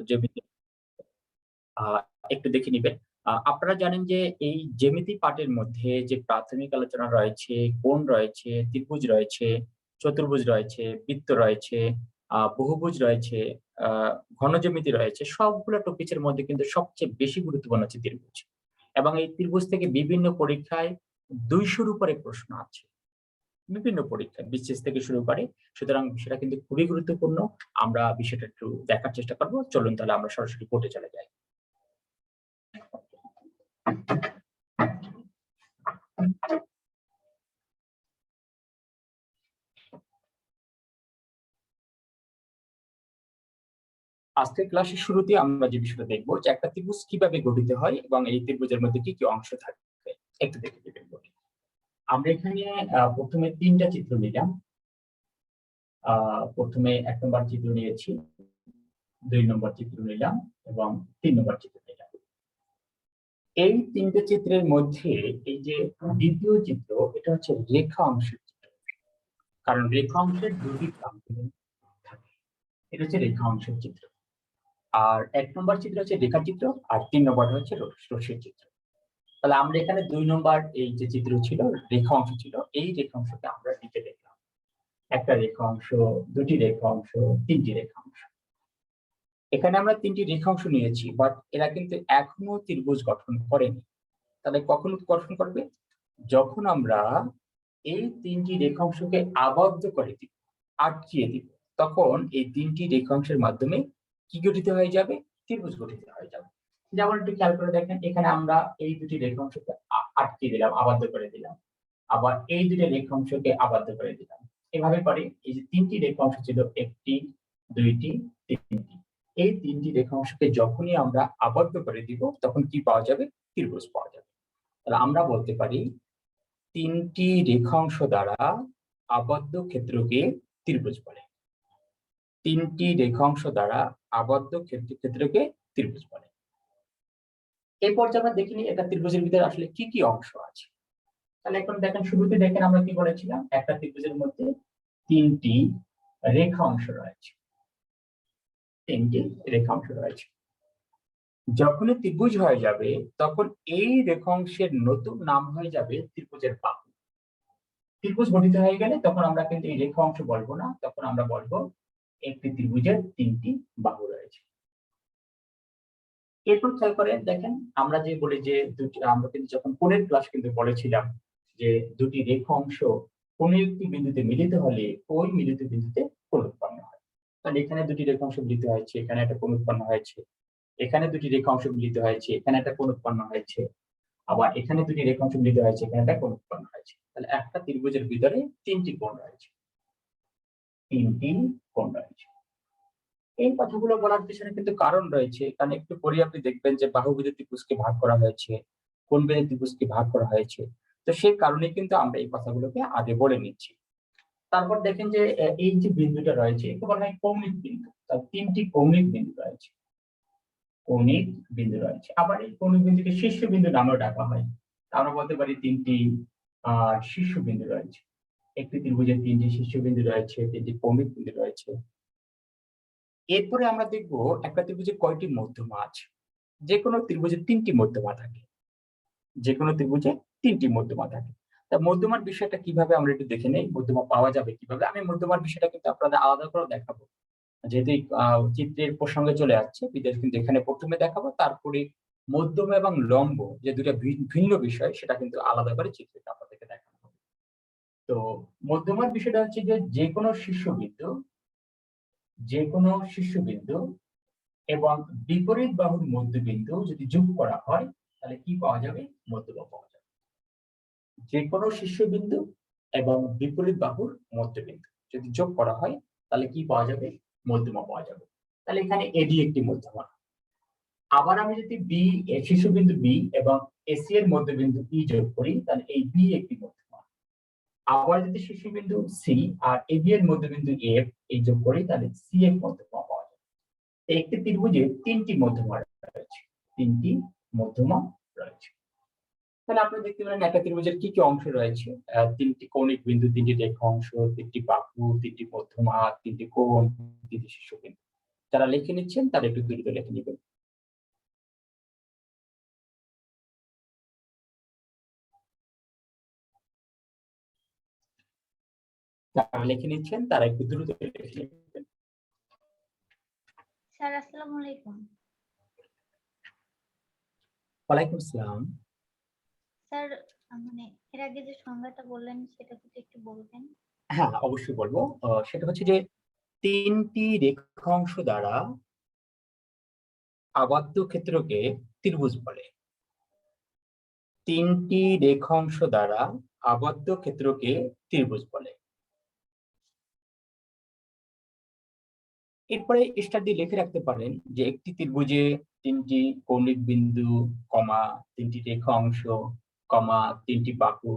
জ্যামিতি একটু দেখে নিবেন। আপনারা জানেন যে এই জ্যামিতি পাঠের মধ্যে যে প্রাথমিক আলোচনা রয়েছে, কোণ রয়েছে, ত্রিভুজ রয়েছে, চতুর্ভুজ রয়েছে, বৃত্ত রয়েছে, বহুভুজ রয়েছে, আ ঘন জ্যামিতি রয়েছে। সবগুলো টপিকস এর মধ্যে কিন্তু সবচেয়ে বেশি গুরুত্বপূর্ণ হচ্ছে ত্রিভুজ। এবং এই ত্রিভুজ থেকে বিভিন্ন পরীক্ষায় ২০০ র উপরে প্রশ্ন আছে। বিভিন্ন পরীক্ষায় BCS থেকে শুরু করে। সুতরাং বিষয়টা কিন্তু খুবই গুরুত্বপূর্ণ। আমরা বিষয়টা একটু দেখার চেষ্টা করব। চলুন তাহলে আমরা সরাসরি বোর্ডে চলে যাই। আজকের ক্লাসের শুরুতে আমরা যে বিষয়টা দেখব যে একটা ত্রিভুজ কিভাবে গঠিত হয় এবং এই ত্রিভুজের মধ্যে কি অংশ থাকবে একটু দেখে দিবেন। আমরা এখানে প্রথমে ৩ টা চিত্র নিলাম। প্রথমে ১ নম্বর চিত্র নিয়েছি, ২ নম্বর চিত্র নিলাম এবং ৩ নম্বর চিত্র নিলাম। এই ৩ টে চিত্রের মধ্যে এই যে দ্বিতীয় চিত্র, এটা হচ্ছে রেখা অংশের চিত্র। কারণ রেখা অংশের ২ টি প্রান্ত থাকে। এটা হচ্ছে রেখা অংশের চিত্র। আর ১ নম্বর চিত্র হচ্ছে রেখাচিত্র আর ৩ নম্বরটা হচ্ছে রশ্মির চিত্র। তাহলে আমরা এখানে ২ নম্বর এই যে চিত্র ছিল, রেখা অংশ ছিল, এই রেখা অংশকে আমরা নিচে দেখলাম। একটা রেখা অংশ, ২ টি রেখা অংশ, ৩ টি রেখা অংশ। এখানে আমরা ৩ টি রেখা অংশ নিয়েছি, বাট এরা কিন্তু এখনো ত্রিভুজ গঠন করেনি। তাহলে কখন গঠন করবে? যখন আমরা এই ৩ টি রেখাংশকে আবদ্ধ করে দিব, আটকিয়ে দিব, তখন এই ৩ টি রেখাংশের মাধ্যমে কি গঠিত হয়ে যাবে? ত্রিভুজ গঠিত হয়ে যাবে। যেমন একটু খেয়াল করে দেখেন, এখানে আমরা এই দুটি রেখাংশকে আটকিয়ে দিলাম, আবদ্ধ করে দিলাম। আবার এই দুটি রেখাংশকে আবদ্ধ করে দিলাম। এভাবে করে এই যে ৩ টি রেখাংশ ছিল, ১ টি, ২ টি, ৩ টি। এই ৩ টি রেখাংশকে যখনই আমরা আবদ্ধ করে দিব, তখন কি পাওয়া যাবে? ত্রিভুজ পাওয়া যাবে। তাহলে আমরা বলতে পারি ৩ টি রেখাংশ দ্বারা আবদ্ধ ক্ষেত্রকে ত্রিভুজ বলে। ৩ টি রেখাংশ দ্বারা আবদ্ধ ক্ষেত্রকে ত্রিভুজ বলে। এই পর্যায়ে আমরা দেখিনি একটা ত্রিভুজের ভিতরে আসলে কি কি অংশ আছে। তাহলে এখন দেখেন, শুরুতে দেখেন আমরা কি বলেছিলাম, একটা ত্রিভুজের মধ্যে ৩ টি রেখা অংশ রয়েছে। ৩ টি রেখা অংশ রয়েছে। যখনই ত্রিভুজ হয়ে যাবে, তখন এই রেখাংশের নতুন নাম হয়ে যাবে ত্রিভুজের বাহু। ত্রিভুজ গঠিত হয়ে গেলে তখন আমরা কিন্তু এই রেখা অংশ বলবো না, তখন আমরা বলবো একটি ত্রিভুজের ৩ টি বাহু রয়েছে। এরপর খেয়াল করেন, দেখেন আমরা যে বলি যে আমরা কিন্তু যখন কোণের ক্লাস কিন্তু বলেছিলাম যে দুটি রেখা অংশ কোন একটি বিন্দুতে মিলিত হলে ওই মিলিত বিন্দুতে কোণ উৎপন্ন হয়। তাহলে এখানে দুটি রেখা অংশ মিলিত হয়েছে, এখানে একটা কোণ উৎপন্ন হয়েছে। এখানে দুটি রেখা অংশ মিলিত হয়েছে, এখানে একটা কোণ উৎপন্ন হয়েছে। আবার এখানে দুটি রেখা অংশ মিলিত হয়েছে, এখানে একটা কোণ উৎপন্ন হয়েছে। তাহলে একটা ত্রিভুজের ভিতরে ৩ টি কোণ রয়েছে। ৩ টি কোণ রয়েছে। এই কথাগুলো বলার পেছনে কিন্তু কারণ রয়েছে। কারণ একটু পরে আপনি দেখবেন যে বাহুবিধ ত্রিভুজকে ভাগ করা হয়েছে, কোণবিধ ত্রিভুজকে ভাগ করা হয়েছে। তো সেই কারণে কিন্তু আমরা এই কথাগুলোকে আগে বলে নিচ্ছি। তারপর দেখেন যে এই যে বিন্দুটা রয়েছে, একে বলা হয় কৌণিক বিন্দু। তার ৩ টি কৌণিক বিন্দু রয়েছে। কৌণিক বিন্দু রয়েছে। আবার এই কৌণিক বিন্দুকে শীর্ষবিন্দু নামেও ডাকা হয়। আমরা বলতে পারি ৩ টি শীর্ষবিন্দু রয়েছে। একটি ত্রিভুজের ৩ টি শীর্ষবিন্দু রয়েছে, ৩ টি কৌণিক বিন্দু রয়েছে। এরপরে আমরা দেখব একটা ত্রিভুজে কয়টি মধ্যমা আছে। যেকোনো ত্রিভুজে ৩ টি মধ্যমা থাকে। যেকোনো ত্রিভুজে ৩ টি মধ্যমা থাকে। তা মধ্যমার বিষয়টা কিভাবে আমরা একটু দেখে নেই, মধ্যমা পাওয়া যাবে কিভাবে? আমি মধ্যমার বিষয়টা কিন্তু আপনাদের আলাদা করে দেখাবো। যেহেতু চিত্রের প্রসঙ্গে চলে আসছে, বিধায় কিন্তু এখানে প্রথমে দেখাবো, তারপরে মধ্যমা এবং লম্ব যে ২ টা ভিন্ন বিষয়, সেটা কিন্তু আলাদা করে চিত্রে আপনাদেরকে দেখানো হবে। তো মধ্যমার বিষয়টা হচ্ছে যে যেকোনো শীর্ষবিন্দু এবং বিপরীত বাহুর মধ্যবিন্দু যদি যোগ করা হয়, তাহলে কি পাওয়া যাবে? মধ্যমা পাওয়া যাবে। যেকোনো শীর্ষবিন্দু এবং বিপরীত বাহুর মধ্যবিন্দু যদি যোগ করা হয়, তাহলে কি পাওয়া যাবে? মধ্যমা পাওয়া যাবে। তাহলে এখানে এডি একটি মধ্যমা। আবার আমি যদি শীর্ষবিন্দু বি এবং এসি এর মধ্যবিন্দু ই যোগ করি, তাহলে এই বি একটি মধ্যমা। আবার যদি শীর্ষবিন্দু সি আর এবি এর মধ্যবিন্দু এফ এই যোগ করি, তাহলে সি এর মধ্যমা পাওয়া যাবে। একটি ত্রিভুজে ৩ টি মধ্যমা রয়েছে। ৩ টি মধ্যমা রয়েছে। তাহলে আপনি দেখতে পারেন একটা ত্রিভুজের কি কি অংশ রয়েছে। ৩ টি কৌণিক বিন্দু, ৩ টি রেখা অংশ, ৩ টি বাহু, ৩ টি মধ্যমা, ৩ টি কোণ, ৩ টি শীর্ষবিন্দু। যারা লিখে নিচ্ছেন তারা একটু দ্রুত লিখে নেবেন। যারা লিখে নিচ্ছেন তারা একটু দ্রুত লিখে নেবেন। স্যার আসসালামু আলাইকুম। ওয়ালাইকুম আসসালাম। স্যার মানে এর আগে যে সংজ্ঞাটা বললেন সেটা যদি একটু বলবেন। হ্যাঁ, অবশ্যই বলবো। সেটা হচ্ছে যে তিনটি রেখাংশ দ্বারা আবদ্ধ ক্ষেত্রকে ত্রিভুজ বলে। তিনটি রেখাংশ দ্বারা আবদ্ধ ক্ষেত্রকে ত্রিভুজ বলে। এরপরে স্টাডি লিখে রাখতে পারেন যে একটি ত্রিভুজে তিনটি কৌণিক বিন্দু, কমা তিনটি রেখাংশ, কমা তিনটি বাহু,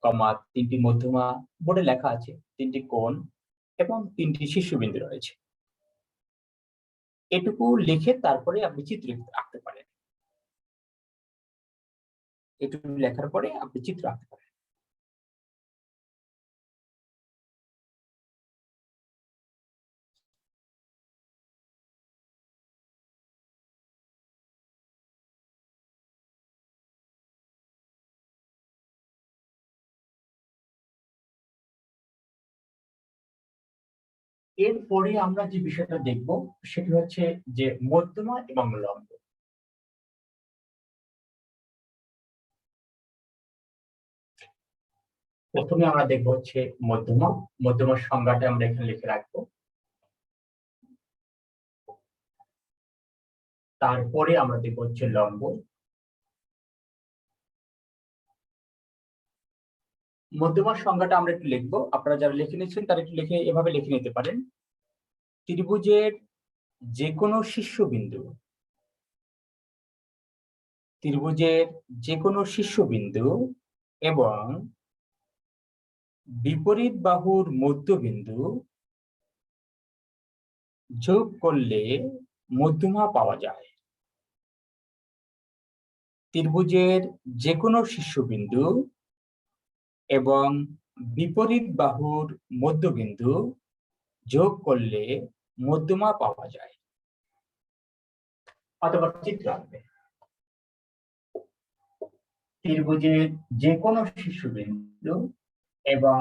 কমা তিনটি মধ্যমা, বোর্ডে লেখা আছে তিনটি কোণ এবং তিনটি শীর্ষবিন্দু রয়েছে। এটুকু লিখে তারপরে আপনি চিত্র আঁকতে পারেন। এটুকু লেখার পরে আপনি চিত্র আঁকতে পারেন। এরপরে আমরা যে বিষয়টা দেখব সেটি হচ্ছে যে মধ্যমা এবং লম্ব। প্রথমে আমরা দেখবো হচ্ছে মধ্যমা। মধ্যমার সংজ্ঞাটা আমরা এখানে লিখে রাখবো। তারপরে আমরা দেখবো হচ্ছে লম্ব। মধ্যমার সংজ্ঞাটা আমরা একটু লিখবো, আপনারা যারা লিখে নিচ্ছেন তারা একটু লিখে এভাবে লিখে নিতে পারেন। ত্রিভুজের যে কোনো শীর্ষবিন্দু, ত্রিভুজের যে কোনো শীর্ষবিন্দু এবং বিপরীত বাহুর মধ্যবিন্দু যোগ করলে মধ্যমা পাওয়া যায়। ত্রিভুজের যে কোনো শীর্ষবিন্দু এবং বিপরীত বাহুর মধ্যবিন্দু যোগ করলে মধ্যমা পাওয়া যায়। অথবা চিত্র আঁকবে। ত্রিভুজের যে কোনো শীর্ষবিন্দু এবং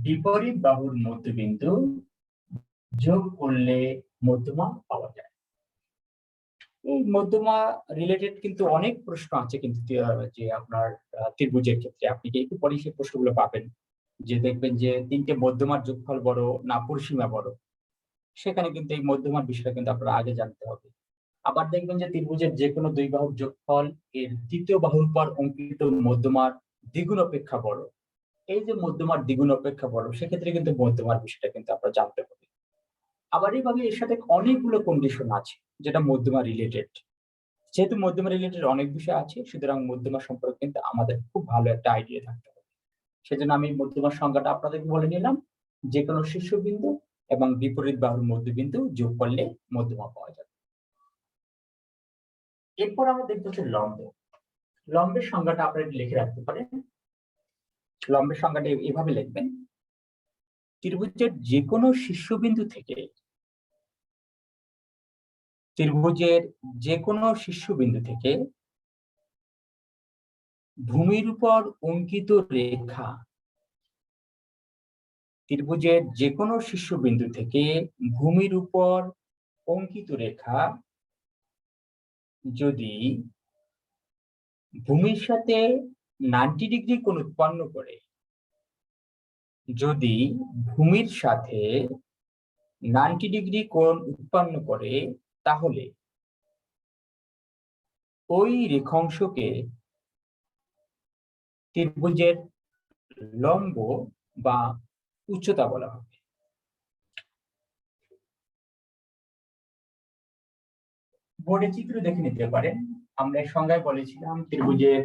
বিপরীত বাহুর মধ্যবিন্দু যোগ করলে মধ্যমা পাওয়া যায়। এই মধ্যমা রিলেটেড কিন্তু অনেক প্রশ্ন আছে কিন্তু যে আপনার ত্রিভুজের ক্ষেত্রে আপনি কি একটু পরে সেই প্রশ্নগুলো পাবেন, যে দেখবেন যে তিনটে মধ্যমার যোগফল বড় না পরিসীমা বড়। সেখানে কিন্তু এই মধ্যমার বিষয়টা কিন্তু আপনারা আগে জানতে হবে। আবার দেখবেন যে ত্রিভুজের যে কোনো দুই বাহুর যোগফল এর তৃতীয় বাহুর পর অঙ্কিত মধ্যমার দ্বিগুণ অপেক্ষা বড়। এই যে মধ্যমার দ্বিগুণ অপেক্ষা বড়, সেক্ষেত্রে কিন্তু মধ্যমার বিষয়টা কিন্তু আপনারা জানতে হবে। আবার এইভাবে এর সাথে অনেকগুলো কন্ডিশন আছে যেটা মধ্যমা রিলেটেড। যেহেতু মধ্যমা রিলেটেড অনেক বিষয় আছে, সুতরাং মধ্যমা সম্পর্কে কিন্তু আমাদের খুব ভালো একটা আইডিয়া থাকতে হবে। সেজন্য আমি মধ্যমার সংজ্ঞাটা আপনাদেরকে বলে নিলাম। যে কোনো শীর্ষবিন্দু এবং বিপরীত বাহুর মধ্যবিন্দু যোগ করলে মধ্যমা পাওয়া যাবে। এরপর আমরা দেখতে হচ্ছে লম্ব। লম্বের সংজ্ঞাটা আপনারা লিখে রাখতে পারেন। লম্বের সংজ্ঞাটা এভাবে লিখবেন: ত্রিভুজের যে কোনো শীর্ষবিন্দু থেকে, ত্রিভুজের যে কোনো শীর্ষবিন্দু থেকে ভূমির উপর অঙ্কিত রেখা, ত্রিভুজের যে কোনো শীর্ষবিন্দু থেকে ভূমির উপর অঙ্কিত রেখা যদি ভূমির সাথে 90 ডিগ্রি কোণ উৎপন্ন করে, যদি ভূমির সাথে 90 ডিগ্রি কোণ উৎপন্ন করে, তাহলে ওই রেখাংশকে ত্রিভুজের লম্ব বা উচ্চতা বলা হবে। বোর্ডে চিত্র দেখে নিতে পারেন। আমরা এই সংজ্ঞায় বলেছিলাম ত্রিভুজের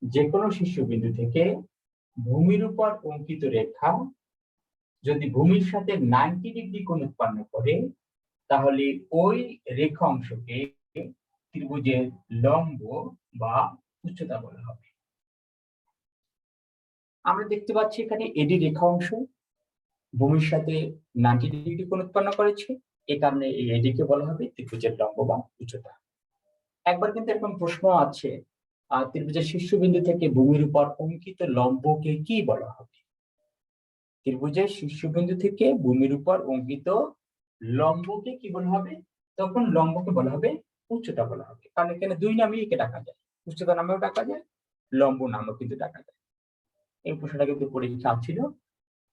যে কোনো শীর্ষবিন্দু থেকে ভূমির উপর অঙ্কিত রেখা যদি ভূমির সাথে 90 ডিগ্রি কোণ উৎপন্ন করে, তাহলে ওই রেখা অংশকে ত্রিভুজের লম্ব বা উচ্চতা বলা হবে। আমরা দেখতে পাচ্ছি এখানে এডি রেখা অংশ ভূমির সাথে 90 ডিগ্রি কোণ উৎপন্ন করেছে এই কারণে এই এডিকে বলা হবে ত্রিভুজের লম্ব বা উচ্চতা। একবার কিন্তু এরকম প্রশ্ন আছে, ত্রিভুজের শীর্ষবিন্দু থেকে ভূমির উপর অঙ্কিত লম্বকে কি বলা হবে? ত্রিভুজের শীর্ষবিন্দু থেকে ভূমির উপর অঙ্কিত লম্বকে কি বলা হবে? তখন লম্বকে বলা হবে উচ্চতা বলা হবে, কারণ এখানে দুই নামেই একে ডাকা যায়, উচ্চতা নামেও ডাকা যায়, লম্ব নামেও কিন্তু ডাকা যায়। এই প্রশ্নটা কিন্তু পরীক্ষা ছিল,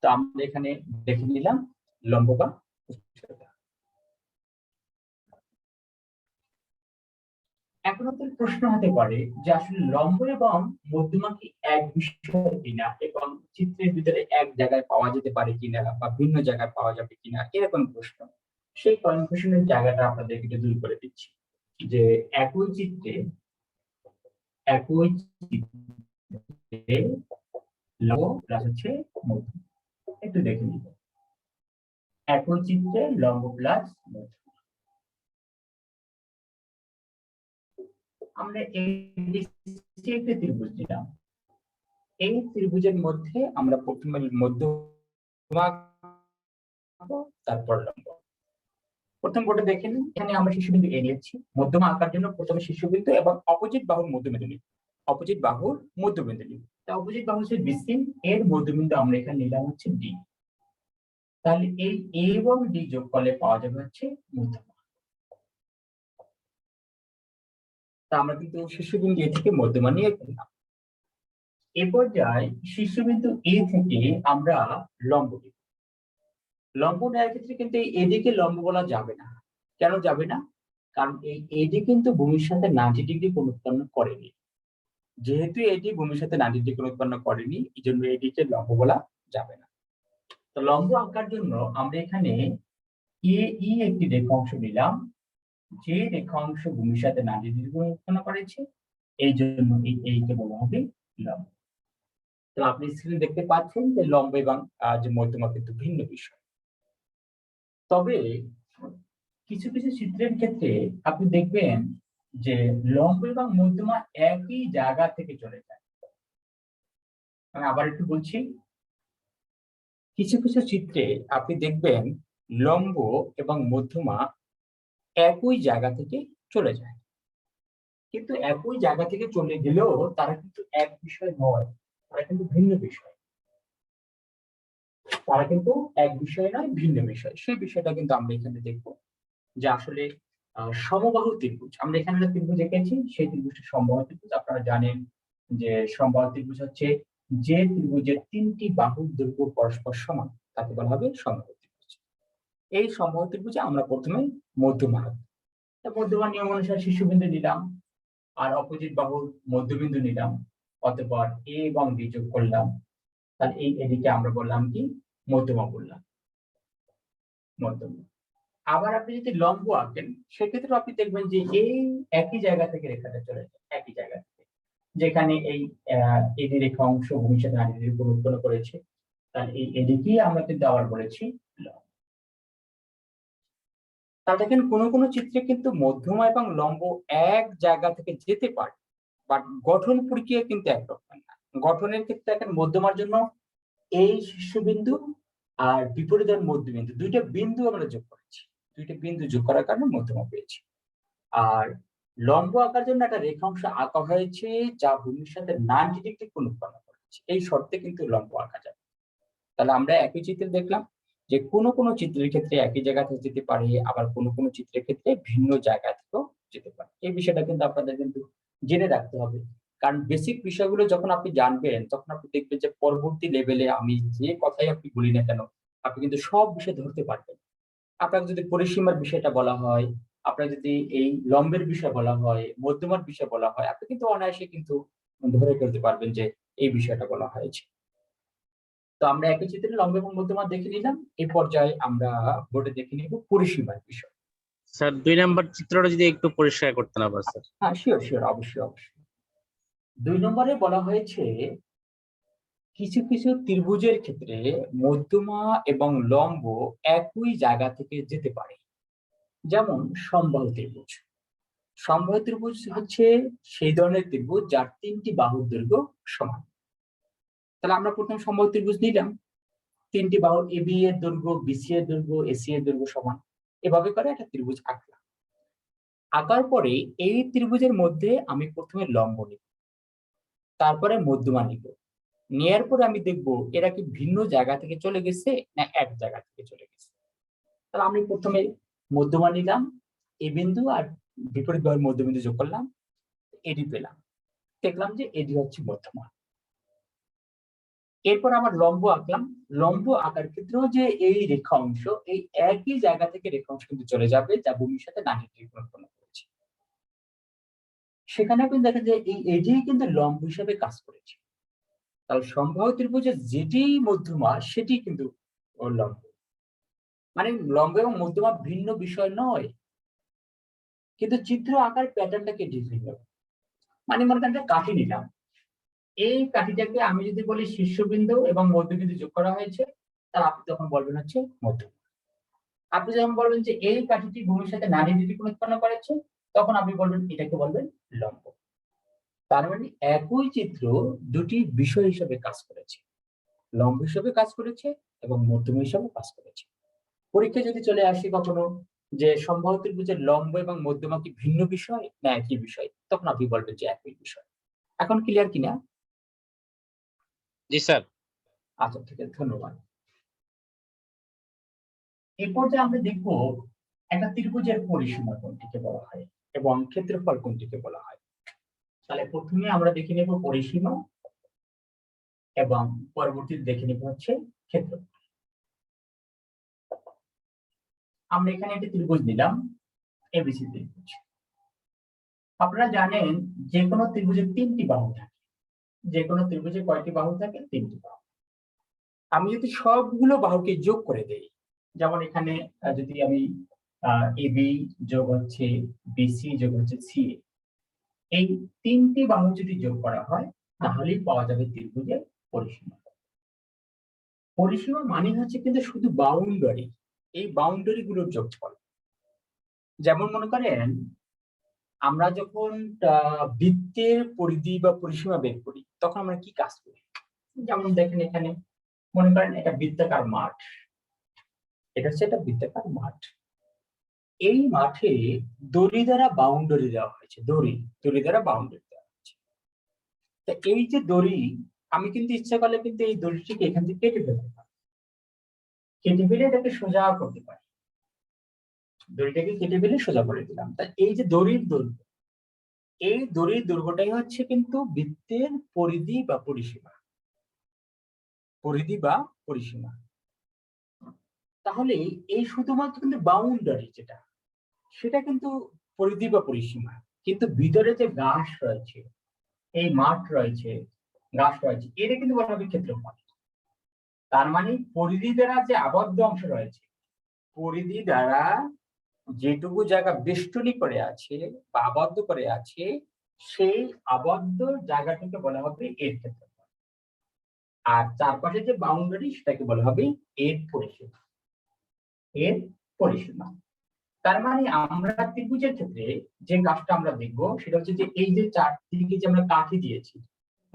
তো আমরা এখানে দেখে নিলাম লম্ব বা উচ্চতা। এখন আপনার প্রশ্ন হতে পারে যে আসলে লম্ব এবং মধ্যমা কি এক বিষয় কিনা, এবং চিত্রের ভিতরে এক জায়গায় পাওয়া যেতে পারে কিনা বা ভিন্ন জায়গায় পাওয়া যাবে কিনা, এরকম প্রশ্ন। সেই কনফিউশনের জায়গাটা আপনাদেরকে একটু দূর করে দিচ্ছি, যে একই চিত্রে লম্ব প্লাস হচ্ছে মধ্যমা, একটু দেখে নিব। একই চিত্রে লম্ব প্লাস মধ্যমা, আমরা একটা ত্রিভুজ দিলাম। এই ত্রিভুজের মধ্যে আমরা প্রথমে মধ্যমা, তারপর লম্ব। প্রথম কোণটা দেখে নিন, এখানে আমরা শীর্ষবিন্দু এ নিয়েছি, মধ্যমা আঁকার জন্য প্রথমে শীর্ষবিন্দু এবং অপোজিট বাহুর মধ্যবিন্দু নিই। অপোজিট বাহুর মধ্যবিন্দু নিই, তা অপোজিট বাহু হচ্ছে বিসি, এর মধ্যবিন্দু আমরা এখানে নিলাম হচ্ছে ডি। তাহলে এই এ এবং ডি যোগ করলে পাওয়া যাবে হচ্ছে মধ্যমা। তা আমরা কিন্তু শীর্ষবিন্দু এ থেকে মধ্যমা নিয়ে ফেললাম। এরপর যাই শীর্ষবিন্দু এ থেকে আমরা লম্ব নিব। লম্ব নেওয়ার ক্ষেত্রে কিন্তু এই এদিকে লম্ব বলা যাবে না। কেন যাবে না? কারণ এই এডি কিন্তু ভূমির সাথে 90 ডিগ্রি কোণ উৎপন্ন করেনি। যেহেতু এডি ভূমির সাথে 90 ডিগ্রি কোণ উৎপন্ন করেনি, এই জন্য এডিকে লম্ব বলা যাবে না। তো লম্ব আঁকার জন্য আমরা এখানে এ ই একটি রেখা অংশ নিলাম, যে রেখা অংশ ভূমির সাথে 90 ডিগ্রি কোণ উৎপন্ন করেছে, এই জন্য এই এই কে বলা হবে লম্ব। তো আপনি স্ক্রিনে দেখতে পাচ্ছেন যে লম্ব এবং যে মধ্যমা কিন্তু ভিন্ন বিষয়। তবে কিছু কিছু চিত্রের ক্ষেত্রে আপনি দেখবেন যে লম্ব এবং মধ্যমা একই জায়গা থেকে চলে যায়। আমি আবার একটু বলছি, কিছু কিছু চিত্রে আপনি দেখবেন লম্ব এবং মধ্যমা একই জায়গা থেকে চলে যায়, কিন্তু একই জায়গা থেকে চলে গেলেও তারা কিন্তু এক বিষয় নয়, তারা কিন্তু ভিন্ন বিষয়। তারা কিন্তু এক বিষয় নয়, ভিন্ন বিষয়। সেই বিষয়টা কিন্তু আমরা এখানে দেখবো, যে আসলে সমবাহু ত্রিভুজ, আমরা এখানে একটা ত্রিভুজ এঁকেছি, সেই ত্রিভুজটা সমবাহু ত্রিভুজ। আপনারা জানেন যে সমবাহু ত্রিভুজ হচ্ছে যে ত্রিভুজের তিনটি বাহুর দৈর্ঘ্য পরস্পর সমান, তাকে বলা হবে সমবাহু ত্রিভুজ। এই সমবাহু ত্রিভুজে আমরা প্রথমে মধ্যমা আঁকবো। মধ্যমা নিয়ম অনুসারে শীর্ষবিন্দু নিলাম, আর অপোজিট বাহুর মধ্যবিন্দু নিলাম, অতঃপর এ এবং ডি যোগ করলাম, তাহলে এই এদিকে আমরা বললাম কি মধ্যমা বললাম, মধ্যমা। আবার আপনি যদি লম্ব আঁকেন, সেক্ষেত্রে আপনি দেখবেন যে এই একই জায়গা থেকে রেখাটা চলে যায়, একই জায়গা থেকে, যেখানে এই এডি রেখা অংশ ভূমির সাথে 90 ডিগ্রি কোণ উৎপন্ন করেছে, তাহলে এই এদিকেই আমরা কিন্তু আবার বলেছি লম্ব। তা দেখেন কোন কোন চিত্রে কিন্তু মধ্যমা এবং লম্ব এক জায়গা থেকে যেতে পারে, বাট গঠন প্রক্রিয়া কিন্তু একরকম না। গঠনের ক্ষেত্রে দেখেন মধ্যমার জন্য এই শীর্ষবিন্দু আর বিপরীতের মধ্যবিন্দু, দুইটা বিন্দু আমরা যোগ করেছি, দুইটা বিন্দু যোগ করার কারণে মধ্যমা পেয়েছি। আর লম্ব আঁকার জন্য একটা রেখাংশ আঁকা হয়েছে যা ভূমির সাথে 90 ডিগ্রি কোণ উৎপন্ন করেছে, এই শর্তে কিন্তু লম্ব আঁকা যাবে। তাহলে আমরা একই চিত্রে দেখলাম যে কোন কোন চিত্রের ক্ষেত্রে একই জায়গা থেকে যেতে পারে, আবার কোন কোন চিত্রের ক্ষেত্রে ভিন্ন জায়গা থেকেও যেতে পারে। এই বিষয়টা কিন্তু আপনাদের কিন্তু জেনে রাখতে হবে, কারণ বেসিক বিষয়গুলো যখন আপনি জানবেন, তখন আপনি দেখবেন যে পরবর্তী লেভেলে আমি যে কথাই আপনি বলি না কেন, আপনি কিন্তু সব বিষয় ধরতে পারবেন। আপনাকে যদি পরিসীমার বিষয়টা বলা হয়, আপনার যদি এই লম্বের বিষয় বলা হয়, মধ্যমার বিষয় বলা হয়, আপনি কিন্তু অনায়াসে কিন্তু ধরে ফেলতে পারবেন যে এই বিষয়টা বলা হয়েছে। তো আমরা একই চিত্রে লম্ব এবং মধ্যমা দেখে নিলাম, এই পর্যায়ে আমরা বোর্ডে দেখে নিব পরিসীমার বিষয়। স্যার 2 নাম্বার চিত্রটা যদি একটু পরিষ্কার করতেন আবার স্যার। হ্যাঁ, শিওর শিওর, অবশ্যই অবশ্যই। 2 নম্বরে বলা হয়েছে কিছু কিছু ত্রিভুজের ক্ষেত্রে মধ্যমা এবং লম্ব একই জায়গা থেকে যেতে পারে, যেমন সমবাহু ত্রিভুজ। সমবাহু ত্রিভুজ হচ্ছে সেই ধরনের ত্রিভুজ যার তিনটি বাহুর দৈর্ঘ্য সমান। তাহলে আমরা প্রথম সমবাহু ত্রিভুজ নিলাম, তিনটি বাহুর এবি এর দৈর্ঘ্য, বিসি এর দৈর্ঘ্য, এসি এর দৈর্ঘ্য সমান। এভাবে করে একটা ত্রিভুজ আঁকলাম। আঁকার পরে এই ত্রিভুজের মধ্যে আমি প্রথমে লম্ব নিব, তারপরে মধ্যমা নিব। নেয়ার পরে আমি দেখব এরা কি ভিন্ন জায়গা থেকে চলে গেছে না এক জায়গা থেকে চলে গেছে। তাহলে আমি প্রথমে মধ্যমা নিলাম, এ বিন্দু আর বিপরীতভাবে মধ্যবিন্দু যোগ করলাম, এডি পেলাম। দেখলাম যে এডি হচ্ছে মধ্যমা। এরপর আমার লম্ব আঁকলাম। লম্ব আঁকার ক্ষেত্রেও যে এই রেখা অংশ, এই একই জায়গা থেকে রেখা অংশ কিন্তু চলে যাবে যা ভূমির সাথে 90 ডিগ্রি কোণ উৎপন্ন করেছে। সেখানে কিন্তু দেখা যায় এই এডি কিন্তু লম্ব হিসেবে কাজ করেছে। তাহলে সমবাহু ত্রিভুজের যেটি মধ্যমা সেটি কিন্তু লম্ব। মানে লম্ব এবং মধ্যমা ভিন্ন বিষয় নয়, কিন্তু চিত্র আঁকার প্যাটার্নটাকে ভিন্ন। মানে মনে করেন কাঠি নিলাম, এই কাঠিটাকে আমি যদি বলি শীর্ষবিন্দু এবং মধ্যবিন্দু যোগ করা হয়েছে, তাহলে আপনি তখন বলবেন হচ্ছে মধ্যমা। আপনি যখন বলবেন যে এই কাঠিটি ভূমির সাথে 90 ডিগ্রি কোণ উৎপন্ন করেছে, তখন আপনি বলবেন এটাকে বলবেন লম্ব। তার মানে একই চিত্র দুটি বিষয় হিসেবে কাজ করেছে, লম্ব হিসেবে কাজ করেছে এবং মধ্যমা হিসেবে কাজ করেছে। পরীক্ষায় যদি চলে আসি কখনো যে সমবাহু ত্রিভুজের লম্ব এবং মধ্যমা কি ভিন্ন বিষয় না একই বিষয়, তখন আপনি বলবেন যে একই বিষয়। এখন ক্লিয়ার কিনা? জি স্যার। আচ্ছা, ঠিক আছে, ধন্যবাদ। এরপর যে আমরা দেখব একটা ত্রিভুজের পরিসীমা কোনটিকে বলা হয় এবং ক্ষেত্রফল কোনটিকে বলা হয়। তাহলে প্রথমে আমরা দেখে নেব পরিসীমা এবং পরবর্তীতে দেখে নেব হচ্ছে ক্ষেত্রফল। আমরা এখানে একটি ত্রিভুজ নিলাম, এবিসি ত্রিভুজ। আপনারা জানেন যে কোনো ত্রিভুজের 3টি বাহু থাকে। যে কোনো ত্রিভুজে কয়টি বাহু থাকে? 3টি বাহু। আমি যদি সবগুলো বাহুকে যোগ করে দেই, যেমন এখানে যদি আমি এবি যোগ হচ্ছে বিসি যোগ হচ্ছে সিএ, এই 3টি বাহু যদি যোগ করা হয় তাহলেই পাওয়া যাবে ত্রিভুজের পরিসীমা। পরিসীমা মানে হচ্ছে কিন্তু শুধু বাউন্ডারি, এই বাউন্ডারি গুলোর যোগফল। যেমন মনে করেন আমরা যখন বৃত্তের পরিধি বা পরিসীমা বের করি তখন আমরা কি কাজ করি? যেমন দেখেন এখানে মনে করেন এটা বৃত্তাকার মাঠ, এটা হচ্ছে একটা বৃত্তাকার মাঠ। এই মাঠে দড়ি দ্বারা বাউন্ডারি দেওয়া হয়েছে, দড়ি দ্বারা বাউন্ডারি দেওয়া হয়েছে। তা এই যে দড়ি, আমি কিন্তু ইচ্ছা করলে কিন্তু এই দড়িটিকে এখান থেকে কেটে ফেলতে পারি, কেটে ফেলে এটাকে সোজা করতে পারি। দড়িটাকে কেটে ফেলে সোজা করে দিলাম। তা এই যে দড়ির দৈর্ঘ্য, এই দড়ির দৈর্ঘ্যটাই হচ্ছে কিন্তু বৃত্তের পরিধি বা পরিসীমা। পরিধি বা পরিসীমা। তাহলে এই শুধুমাত্র কিন্তু বাউন্ডারি যেটা, সেটা কিন্তু পরিধি বা পরিসীমা। কিন্তু ভিতরে যে ঘাস রয়েছে, এই মাঠ রয়েছে, ঘাস রয়েছে, এটা কিন্তু বলা হবে ক্ষেত্রফল। তার মানে পরিধি দ্বারা যে আবদ্ধ অংশ রয়েছে, পরিধি দ্বারা যেটুকু জায়গা বেষ্টনী করে আছে বা আবদ্ধ করে আছে, সেই আবদ্ধ জায়গাটাকে বলা হবে এর ক্ষেত্রফল। আর চারপাশে যে বাউন্ডারি সেটাকে বলা হবে এর পরিসীমা। এর পরিসীমা। তার মানে আমরা ত্রিভুজের ক্ষেত্রে যে কাজটা আমরা দেখবো সেটা হচ্ছে যে এই যে চারদিকে যে আমরা কাঠি দিয়েছি,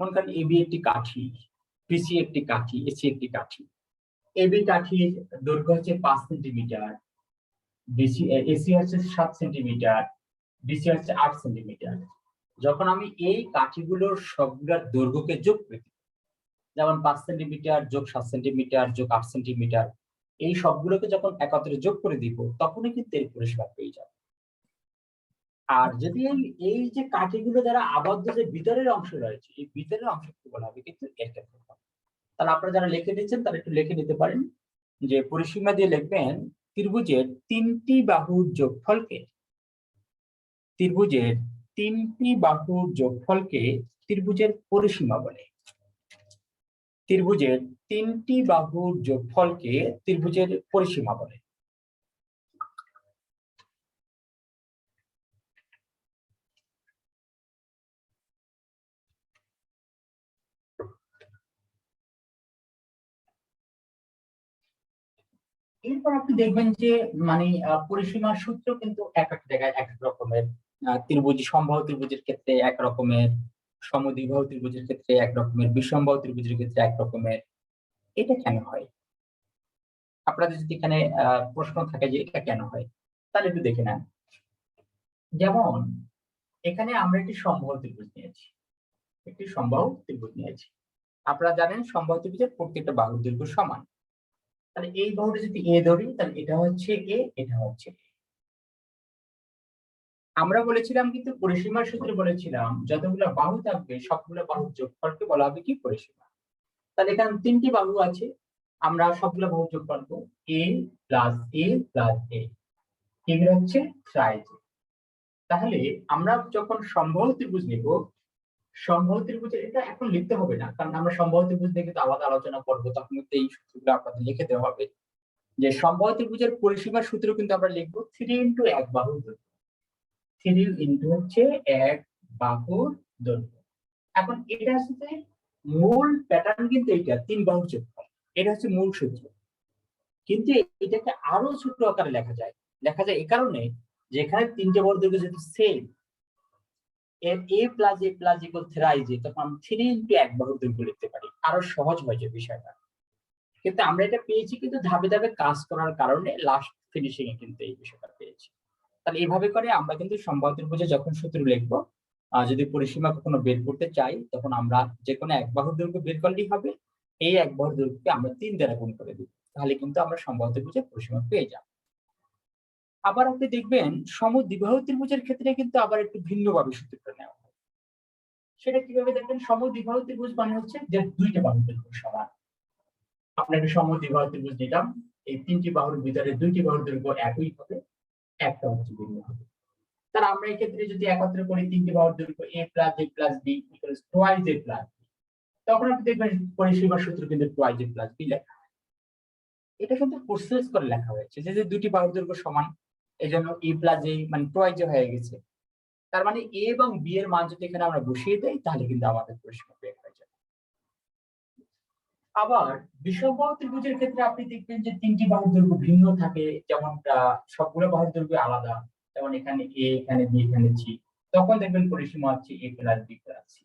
মনে করেন এবি একটি কাঠি, বিসি একটি কাঠি, এসি একটি কাঠি। এবি কাঠির দৈর্ঘ্য হচ্ছে 5 সেন্টিমিটার, বিসি এসি হচ্ছে 7 সেন্টিমিটার, বিসি হচ্ছে 8 সেন্টিমিটার। যখন আমি এই কাঠিগুলোর সবগুলোর দৈর্ঘ্যকে যোগ করি, যেমন 5 সেন্টিমিটার যোগ 7 সেন্টিমিটার যোগ 8 সেন্টিমিটার, এই সবগুলোকে যখন একত্রে যোগ করে দিব তখনই কিন্তু এর পরিসীমা পেয়ে যাবে। আর যদি এই যে কাঠিগুলো দ্বারা আবদ্ধ যে ভিতরের অংশ রয়েছে, এই ভিতরের অংশকে বলা হবে কিন্তু এর ক্ষেত্রফল। তাহলে আপনারা যারা লিখে দিচ্ছেন তারা একটু লিখে নিতে পারেন যে পরিসীমা দিয়ে লিখবেন ত্রিভুজের 3টি বাহুর যোগফলকে, ত্রিভুজের 3টি বাহুর যোগফলকে ত্রিভুজের পরিসীমা বলে। ত্রিভুজের 3টি বাহুর যোগফলকে ত্রিভুজের পরিসীমা বলে। এরপর আপনি দেখবেন যে মানে পরিসীমার সূত্র কিন্তু এক এক জায়গায় এক এক রকমের। ত্রিভুজ সমবাহু ত্রিভুজের ক্ষেত্রে এক রকমের, সমদ্বিবাহু ত্রিভুজের ক্ষেত্রে এক রকমের, বিষমবাহু ত্রিভুজের ক্ষেত্রে এক রকমের। এটা কেন হয়? আপনাদের যদি এখানে প্রশ্ন থাকে যে এটা কেন হয়, তাহলে একটু দেখে নেন। যেমন এখানে আমরা একটি সমবাহু ত্রিভুজ নিয়েছি, একটি সমবাহু ত্রিভুজ নিয়েছি। আপনারা জানেন সমবাহু ত্রিভুজের প্রত্যেকটা বাহুর দৈর্ঘ্য সমান। তাহলে এই বাহুটা যদি এ ধরি, তাহলে এটা হচ্ছে এ, এটা হচ্ছে এ। আমরা বলেছিলাম কিন্তু পরিসীমার সূত্রে বলেছিলাম যতগুলো বাহু থাকবে সবগুলো বাহুর যোগফলকে বলা হবে কি পরিসীমা। তাহলে এখানে তিনটি বাহু আছে, আমরা সবগুলো বাহু যোগফল করব এ প্লাস এ প্লাস এ, এগুলো হচ্ছে ট্রাইজে। তাহলে আমরা যখন সমবাহু ত্রিভুজ নেব, সমবাহু ত্রিভুজের এটা এখন লিখতে হবে না, কারণ আমরা সমবাহু ত্রিভুজ নিয়ে কিন্তু আলাদা আলোচনা করবো, তখন কিন্তু এই সূত্রগুলো আপনাদের লিখে দেওয়া হবে। যে সমবাহু ত্রিভুজের পরিসীমার সূত্র কিন্তু আমরা লিখবো 3 ইন্টু এক বাহুর দৈর্ঘ্য, 3 ইন্টু হচ্ছে এক বাহুর দৈর্ঘ্য। এখন এটা হচ্ছে মূল প্যাটার্ন, কিন্তু এইটা 3 বাহুর যোগফল, এটা হচ্ছে মূল সূত্র। কিন্তু এটাকে আরো ছোট আকারে লেখা যায়, লেখা যায় এই কারণে যে এখানে 3টে বাহুর দৈর্ঘ্য যেহেতু সেম, এর a plus a plus equal থ্রাইজ, তখন আমি 3 ইন্টু এক বাহুর দৈর্ঘ্য লিখতে পারি, আরো সহজ হয়ে যায় বিষয়টা। কিন্তু আমরা এটা পেয়েছি কিন্তু ধাপে ধাপে কাজ করার কারণে লাস্ট ফিনিশিং এ কিন্তু এই বিষয়টা পেয়েছি। তাহলে এইভাবে করে আমরা কিন্তু সমবাহু ত্রিভুজে যখন সূত্র লিখবো, যদি পরিসীমা কখনো বের করতে চাই, তখন আমরা যে কোনো এক বাহুর দৈর্ঘ্য বের করলেই হবে, এই এক বাহুর দৈর্ঘ্যকে আমরা 3 দ্বারা গুণ করে দিব, তাহলে কিন্তু আমরা সমবাহু ত্রিভুজের পরিসীমা পেয়ে যাব। আবার আপনি দেখবেন সমদ্বিবাহু ত্রিভুজের ক্ষেত্রে কিন্তু আবার একটু ভিন্নভাবে সূত্রটা নেওয়া হয়। সেটা কিভাবে দেখবেন? সমদ্বিবাহু ত্রিভুজ মানে হচ্ছে যে দুইটা বাহুর দৈর্ঘ্য সমান। আমরা একটা সমদ্বিবাহু ত্রিভুজ নিলাম, এই 3টি বাহুর ভিতরে 2টি বাহুর দৈর্ঘ্য একই হবে, একটা হচ্ছে ভিন্ন হবে। তাহলে আমরা এই ক্ষেত্রে যদি একত্র করি 3টি বাহুর দৈর্ঘ্য a plus a plus b equals twice a plus b, তখন আপনি দেখবেন পরিসীমার সূত্র কিন্তু টুয়াইস a প্লাস b লেখা। এটা কিন্তু প্রসেস করে লেখা হয়েছে যে দুটি বাহুর দৈর্ঘ্য সমান, এজন্য a প্লাস a মানে টুয়াইস a হয়ে গেছে। তার মানে a এবং b এর মান যদি এখানে আমরা বসিয়ে দেই, তাহলে কিন্তু আমাদের পরিসীমা বের হয়ে যাবে। আবার বিষমবাহু ত্রিভুজের ক্ষেত্রে আপনি দেখবেন যে 3টি বাহুর দৈর্ঘ্য ভিন্ন থাকে, যেমন সবগুলো বাহুর দৈর্ঘ্য আলাদা, যেমন এখানে a, এখানে b, এখানে c, তখন দেখবেন পরিসীমা হচ্ছে a plus b plus c।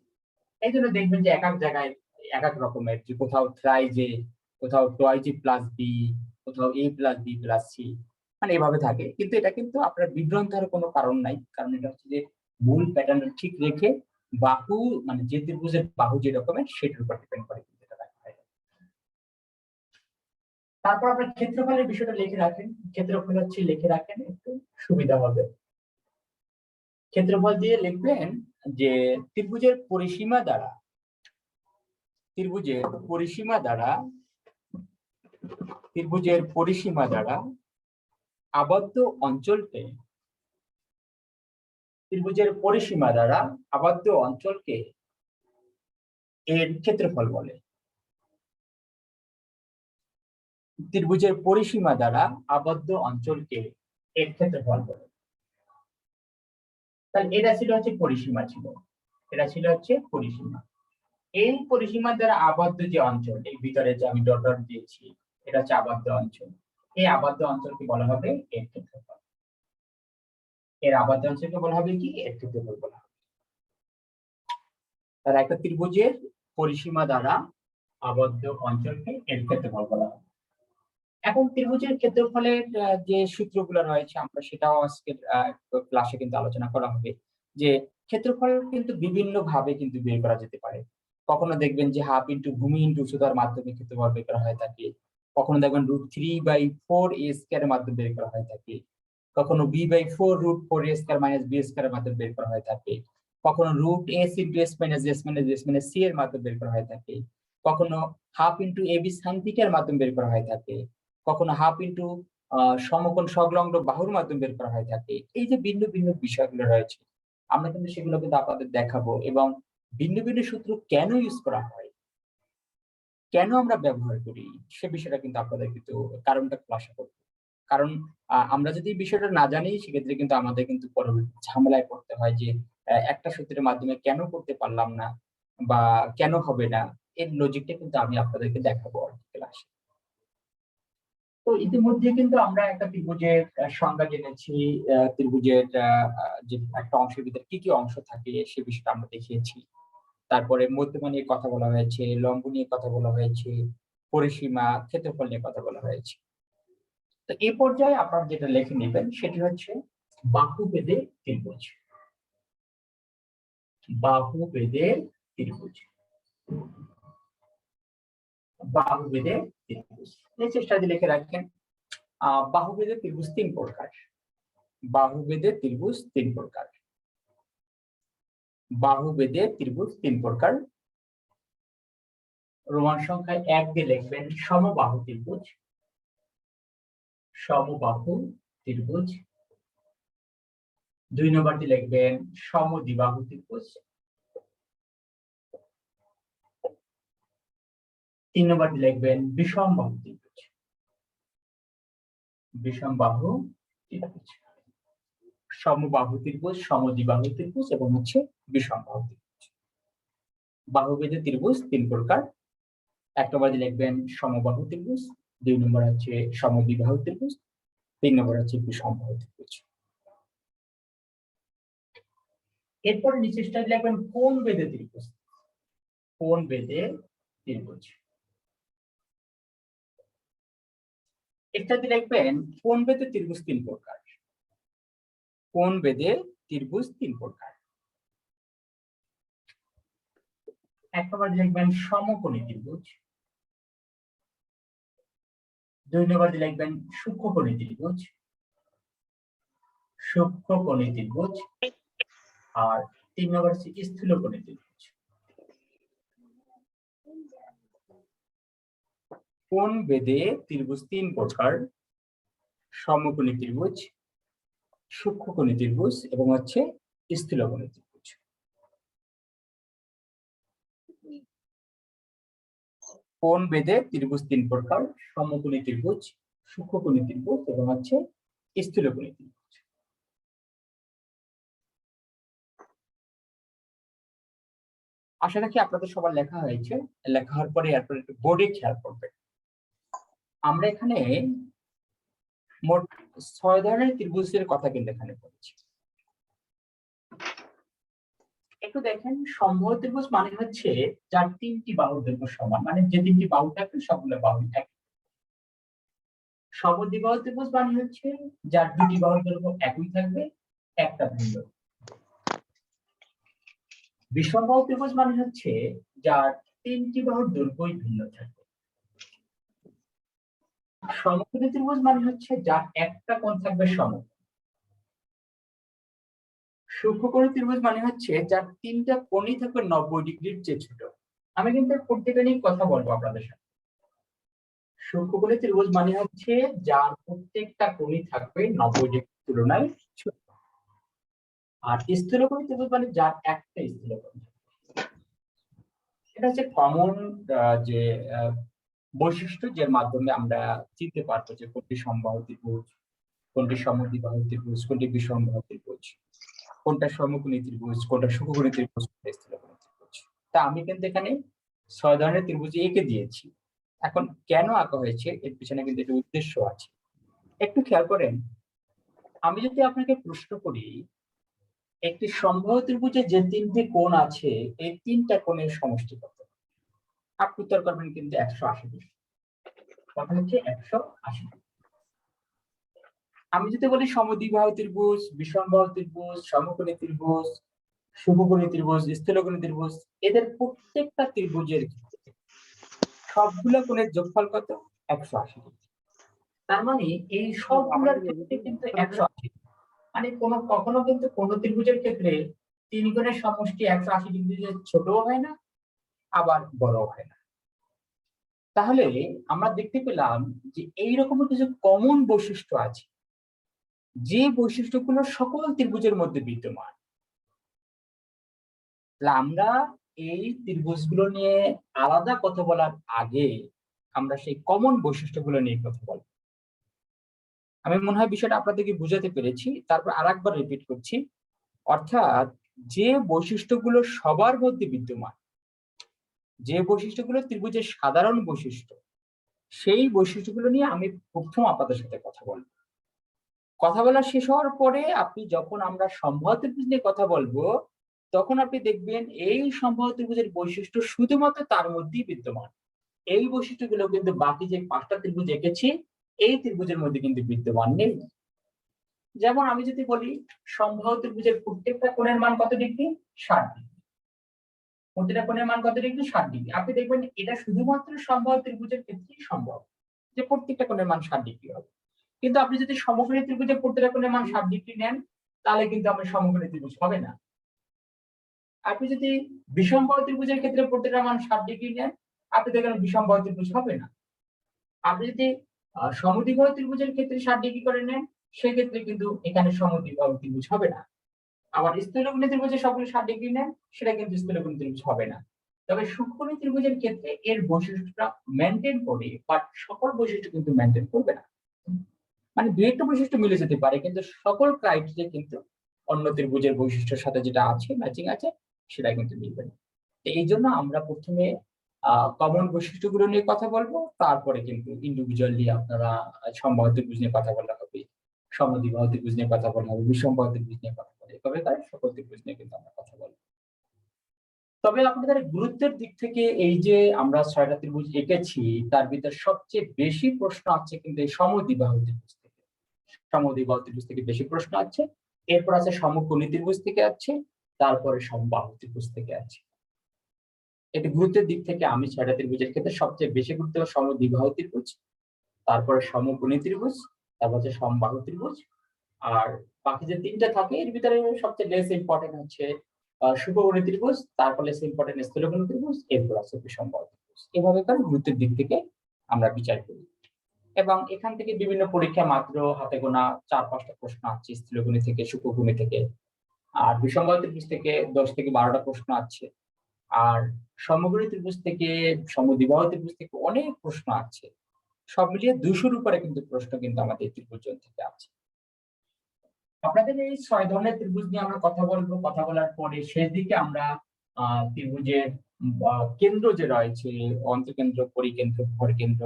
এই জন্য দেখবেন যে এক এক জায়গায় এক এক রকমের, যে কোথাও থ্রাইজ a, কোথাও টুয়াইজ a প্লাস b, কোথাও a plus b plus c, মানে এভাবে থাকে। কিন্তু এটা কিন্তু আপনার বিভ্রান্ত হওয়ার কোনো কারণ নাই, কারণ এটা হচ্ছে যে মূল প্যাটার্ন ঠিক রেখে বাহু, মানে যে ত্রিভুজের বাহু যে রকমের সেটার উপর ডিপেন্ড করে কিন্তু এটা রাখা হয়। তারপর আপনার ক্ষেত্রফলের বিষয়টা লিখে রাখেন, ক্ষেত্রফল হচ্ছে লিখে রাখেন, একটু সুবিধা হবে। ক্ষেত্রফল দিয়ে লিখবেন যে ত্রিভুজের পরিসীমা দ্বারা, ত্রিভুজের পরিসীমা দ্বারা, ত্রিভুজের পরিসীমা দ্বারা আবদ্ধ অঞ্চলকে, ত্রিভুজের পরিসীমা দ্বারা আবদ্ধ অঞ্চলকে এর ক্ষেত্রফল বলে। ত্রিভুজের পরিসীমা দ্বারা আবদ্ধ অঞ্চলকে এর ক্ষেত্রফল বলে। তাহলে এটা ছিল হচ্ছে পরিসীমা, ছিল এটা ছিল হচ্ছে পরিসীমা। এই পরিসীমা দ্বারা আবদ্ধ যে অঞ্চল, এই ভিতরে যে আমি ডট ডট দিয়েছি, এটা হচ্ছে আবদ্ধ অঞ্চল। এই আবদ্ধ অঞ্চলকে বলা হবে এর ক্ষেত্রফল। এর আবদ্ধ অঞ্চলকে বলা হবে কি? এর ক্ষেত্রফল বলা হবে। তার একটা ত্রিভুজের পরিসীমা দ্বারা আবদ্ধ অঞ্চলকে এর ক্ষেত্রফল বলা হবে। এখন ত্রিভুজের ক্ষেত্রফলের যে সূত্রগুলো রয়েছে, আমরা সেটাও আজকের ক্লাসে কিন্তু আলোচনা করা হবে। যে ক্ষেত্রফল কিন্তু বিভিন্ন ভাবে কিন্তু বের করা যেতে পারে। কখনো দেখবেন যে হাফ ইন্টু ভূমি ইন্টু উচ্চতার মাধ্যমে ক্ষেত্রফল বের করা হয়ে থাকে, কখনো দেখবেন √3/4a² এর মাধ্যমে বের করা হয়ে থাকে, কখনো b/4√4a² - b² এর মাধ্যমে বের করা হয়ে থাকে, কখনো √s * s - s - c এর মাধ্যমে বের করা হয়ে থাকে, কখনো হাফ ইন্টু ab sin θ এর মাধ্যমে বের করা হয়ে থাকে, কখনো হাফ ইন্টু সমকোণ সংলগ্ন বাহুর মাধ্যমে বের করা হয়ে থাকে। এই যে ভিন্ন ভিন্ন বিষয়গুলো রয়েছে, আমরা কিন্তু সেগুলো কিন্তু আপনাদের দেখাবো, এবং ভিন্ন ভিন্ন সূত্র কেন ইউজ করা হয়, কেন আমরা ব্যবহার করি, সে বিষয়টা কিন্তু আপনাদের কিন্তু কারণটা ক্লাসে করবো। কারণ আমরা যদি এই বিষয়টা না জানি, সেক্ষেত্রে কিন্তু আমাদের কিন্তু পরবর্তী ঝামেলায় পড়তে হয় যে একটা সূত্রের মাধ্যমে কেন করতে পারলাম না বা কেন হবে না, এর লজিকটা কিন্তু আমি আপনাদেরকে দেখাবো ক্লাসে। তো ইতিমধ্যে কিন্তু আমরা একটা ত্রিভুজের সংজ্ঞা জেনেছি, ত্রিভুজের যে একটা অংশের ভিতরে কি কি অংশ থাকে সে বিষয়টা আমরা দেখিয়েছি। তারপরে মধ্যমা নিয়ে কথা বলা হয়েছে, লম্ব নিয়ে কথা বলা হয়েছে, পরিসীমা, ক্ষেত্রফল নিয়ে কথা বলা হয়েছে। তো এই পর্যায়ে আপনারা যেটা লিখে নেবেন সেটি হচ্ছে বাহুবেদে ত্রিভুজ। বাহুবেদে ত্রিভুজ। বাহুবেদে ত্রিভুজ এই চেষ্টা দিয়ে লিখে রাখেন। বাহুবেদে ত্রিভুজ তিন প্রকার। বাহুবেদে ত্রিভুজ তিন প্রকার। বাহুবেদে ত্রিভুজ তিন প্রকার। রোমান সংখ্যায় 1 দিয়ে লিখবেন সমবাহু ত্রিভুজ। সমবাহু ত্রিভুজ। 2 নম্বর দিয়ে লিখবেন সমদ্বিবাহু ত্রিভুজ। 3 নম্বর দিয়ে লিখবেন বিষমবাহু ত্রিভুজ। বিষমবাহু ত্রিভুজ। সমবাহু ত্রিভুজ, সমদ্বিবাহু ত্রিভুজ এবং হচ্ছে বিষমবাহু ত্রিভুজ। বাহুবেদে ত্রিভুজ তিন প্রকার। 1 নম্বর দিয়ে লিখবেন সমবাহু ত্রিভুজ, 2 নম্বর হচ্ছে সমদ্বিবাহু ত্রিভুজ, 3 নম্বর হচ্ছে বিষমবাহু ত্রিভুজ। এরপর নিচে স্টাইল লিখবেন কোণ বেদে ত্রিভুজ। কোণ বেদে ত্রিভুজ। এটাতে লিখবেন কোণ বেদে ত্রিভুজ তিন প্রকার। কোণ বেদে ত্রিভুজ তিন প্রকার। 1 নম্বর লিখবেন সমকোণী ত্রিভুজ। 2 নম্বর লিখবেন সূক্ষ্মকোণী ত্রিভুজ। সূক্ষ্মকোণী ত্রিভুজ। আর 3 নম্বর হচ্ছে স্থূলকোণী ত্রিভুজ। কোণ বেদে ত্রিভুজ তিন প্রকার। সমকোণী ত্রিভুজ, সূক্ষ্মকোণী ত্রিভুজ এবং হচ্ছে স্থূলকোণী ত্রিভুজ। কোণ বেদে ত্রিভুজ তিন প্রকার। সমকোণী ত্রিভুজ, সূক্ষ্মকোণী ত্রিভুজ এবং হচ্ছে স্থূলকোণী ত্রিভুজ। আশা রাখি আপনাদের সবার লেখা হয়েছে। লেখা হওয়ার পরে এরপর একটু বোর্ডে খেয়াল করবেন। আমরা এখানে মোট 6 ধরনের ত্রিভুজের কথা কিন্তু এখানে বলেছি। একটু দেখেন সমবাহু ত্রিভুজ মানে হচ্ছে যার 3টি বাহুর দৈর্ঘ্য সমান, মানে যে 3টি বাহু থাকবে সবগুলো বাহু এক। সমদ্বিবাহু ত্রিভুজ মানে হচ্ছে যার 2টি বাহুর দৈর্ঘ্য একই থাকবে, একটা ভিন্ন। বিষমবাহু ত্রিভুজ মানে হচ্ছে যার 3টি বাহুর দৈর্ঘ্যই ভিন্ন থাকবে। সমকোণী ত্রিভুজ মানে হচ্ছে যার একটা কোণ থাকবে সমকোণ। সূক্ষ্মকোণী ত্রিভুজ মানে হচ্ছে যার 3টা কোণই থাকবে 90 ডিগ্রির চেয়ে ছোট। আমি কিন্তু প্রত্যেকটা নিয়ে কথা বলবো আপনাদের সাথে। সূক্ষ্মকোণী ত্রিভুজ মানে হচ্ছে যার প্রত্যেকটা কোণই থাকবে 90 ডিগ্রির তুলনায় ছোট। আর স্থূলকোণী ত্রিভুজ মানে যার একটা স্থূলকোণ। এটা হচ্ছে কমন যে বৈশিষ্ট্য, যার মাধ্যমে আমরা চিনতে পারবো যে কোনটি সমবাহু ত্রিভুজ, কোনটি সমদ্বিবাহু ত্রিভুজ, কোনটি বিষমবাহু ত্রিভুজ, কোনটা সমকোণী ত্রিভুজ, কোনটা সূক্ষ্মকোণী ত্রিভুজ, কোনটা স্থূলকোণী ত্রিভুজ। তা আমি কিন্তু এখানে 6 ধরনের ত্রিভুজ এঁকে দিয়েছি। এখন কেন আঁকা হয়েছে এর পিছনে কিন্তু একটা উদ্দেশ্য আছে। একটু খেয়াল করেন, আমি যদি আপনাকে প্রশ্ন করি একটি সমবাহু ত্রিভুজে যে 3টি কোণ আছে এই 3টা কোণের সমষ্টি কত, আপনি উত্তর করবেন কিন্তু 180 ডিগ্রি। কথা হচ্ছে 180 ডিগ্রি। আমি যদি বলি সমদ্বিবাহু ত্রিভুজ, বিষমবাহু ত্রিভুজ, সমকোণী ত্রিভুজ, সূক্ষ্মকোণী ত্রিভুজ, স্থূলকোণী ত্রিভুজ, এদের প্রত্যেকটা ত্রিভুজের সবগুলো কোণের যোগফল কত? 180 ডিগ্রি। তার মানে এই সবগুলোর ক্ষেত্রে কিন্তু 180। মানে কখনো কিন্তু কোন ত্রিভুজের ক্ষেত্রে 3 কোণের সমষ্টি 180 ডিগ্রির ছোটও হয় না, আবার বড়ও হয় না। তাহলে আমরা দেখতে পেলাম যে এইরকম কিছু কমন বৈশিষ্ট্য আছে, যে বৈশিষ্ট্যগুলো সকল ত্রিভুজের মধ্যে বিদ্যমান। আমরা এই ত্রিভুজগুলো নিয়ে আলাদা কথা বলার আগে আমরা সেই কমন বৈশিষ্ট্যগুলো নিয়ে কথা বলব। আমি মনে হয় বিষয়টা আপনাদেরকে বুঝাতে পেরেছি। তারপর আরেকবার রিপিট করছি, অর্থাৎ যে বৈশিষ্ট্যগুলো সবার মধ্যে বিদ্যমান, যে বৈশিষ্ট্যগুলো ত্রিভুজের সাধারণ বৈশিষ্ট্য, সেই বৈশিষ্ট্যগুলো নিয়ে আমি প্রথম আপনাদের সাথে কথা বলবো। কথা বলা শেষ হওয়ার পরে আপনি যখন আমরা সমবাহু ত্রিভুজ নিয়ে কথা বলবো তখন আপনি দেখবেন এই সমবাহু ত্রিভুজের বৈশিষ্ট্য শুধুমাত্র তার মধ্যেই বিদ্যমান। এই বৈশিষ্ট্যগুলো কিন্তু বাকি যে 5টা ত্রিভুজ এঁকেছি এই ত্রিভুজের মধ্যে কিন্তু বিদ্যমান নেই। যেমন আমি যদি বলি সমবাহু ত্রিভুজের প্রত্যেকটা কোণের মান কত ডিগ্রি? 60 ডিগ্রি। প্রত্যেকটা কোণের মান কত ডিগ্রি? 60 ডিগ্রি। আপনি দেখবেন এটা শুধুমাত্র সমবাহু ত্রিভুজের ক্ষেত্রেই সম্ভব যে প্রত্যেকটা কোণের মান 60 ডিগ্রি হবে। কিন্তু আপনি যদি সমকোণী ত্রিভুজের প্রত্যেকটা কোণের মান 60 ডিগ্রি নেন তাহলে কিন্তু আপনার সমকোণী ত্রিভুজ হবে না। আপনি যদি বিষমবাহু ত্রিভুজের ক্ষেত্রে প্রত্যেকটা মান 60 ডিগ্রি নেন আপনি দেখবেন বিষমবাহু ত্রিভুজ হবে না। আপনি যদি সমদ্বিবাহু ত্রিভুজের ক্ষেত্রে 60 ডিগ্রি করে নেন সেক্ষেত্রে কিন্তু এখানে সমদ্বিবাহু ত্রিভুজ হবে না। আবার স্থূলকোণী ত্রিভুজে সবগুলো 60 ডিগ্রি নেন সেটা কিন্তু স্থূলকোণী ত্রিভুজ হবে না। তবে সূক্ষ্মকোণী ত্রিভুজের ক্ষেত্রে এর বৈশিষ্ট্যটা মেনটেন করে, বাট সকল বৈশিষ্ট্য কিন্তু মেনটেন করবে না। মানে দুই একটা বৈশিষ্ট্য মিলে যেতে পারে কিন্তু সকল ক্রাইটেরিয়া কিন্তু অন্য ত্রিভুজের বৈশিষ্ট্যের সাথে যেটা আছে ম্যাচিং আছে সেটা কিন্তু মিলবে না। এই জন্য আমরা প্রথমে কমন বৈশিষ্ট্যগুলো নিয়ে কথা বলবো, তারপরে কিন্তু ইন্ডিভিজুয়ালি আপনারা সমবাহু ত্রিভুজ নিয়ে কথা বলা হবে, সমদ্বিবাহু ত্রিভুজ নিয়ে কথা বলা হবে, বিষমবাহু ত্রিভুজ নিয়ে কথা বলা হবে, এভাবে করে সকল ত্রিভুজ নিয়ে কিন্তু আমরা কথা বলবো। তবে আপনাদের গুরুত্বের দিক থেকে এই যে আমরা 6টা ত্রিভুজ এঁকেছি তার ভিতরে সবচেয়ে বেশি প্রশ্ন আছে কিন্তু এই সমদ্বিবাহু ত্রিভুজ থেকে। সমদ্বিবাহু ত্রিভুজ থেকে বেশি প্রশ্ন আছে, এরপর আছে সমকোণী ত্রিভুজ থেকে আছে, তারপরে সমবাহু ত্রিভুজ থেকে আছে। এটি গুরুত্বের দিক থেকে আমি 6টা ত্রিভুজের ক্ষেত্রে সবচেয়ে বেশি গুরুত্ব সমদ্বিবাহু ত্রিভুজ, তারপরে সমকোণী ত্রিভুজ, তারপর হচ্ছে সমবাহু ত্রিভুজ, আর বাকি যে 3টা থাকে এর ভিতরে সবচেয়ে লেস ইম্পর্টেন্ট হচ্ছে শুভকোণী ত্রিভুজ, তারপর লেস ইম্পর্টেন্ট স্থূলকোণী ত্রিভুজ, এরপর আছে বিষমবাহু ত্রিভুজ। এভাবে করে গুরুত্বের দিক থেকে আমরা বিচার করি এবং এখান থেকে বিভিন্ন পরীক্ষা মাত্র হাতে গোনা 4-5টা প্রশ্ন আছে স্থূলকোণী থেকে, শুভকোণী থেকে, আর বিষমবাহু ত্রিভুজ থেকে 10 থেকে 12টা প্রশ্ন আছে, আর সমকোণী ত্রিভুজ থেকে, সমদ্বিবাহু ত্রিভুজ থেকে অনেক প্রশ্ন আছে। সব মিলিয়ে 200-র উপরে কিন্তু প্রশ্ন কিন্তু আমাদের ত্রিভুজ থেকে আছে। আপনাদের এই 6 ধরনের ত্রিভুজ নিয়ে আমরা কথা বলবো। কথা বলার পরে শেষ দিকে আমরা ত্রিভুজের কেন্দ্র যে রয়েছে, অন্তঃকেন্দ্র, পরিকেন্দ্র, ভরকেন্দ্র,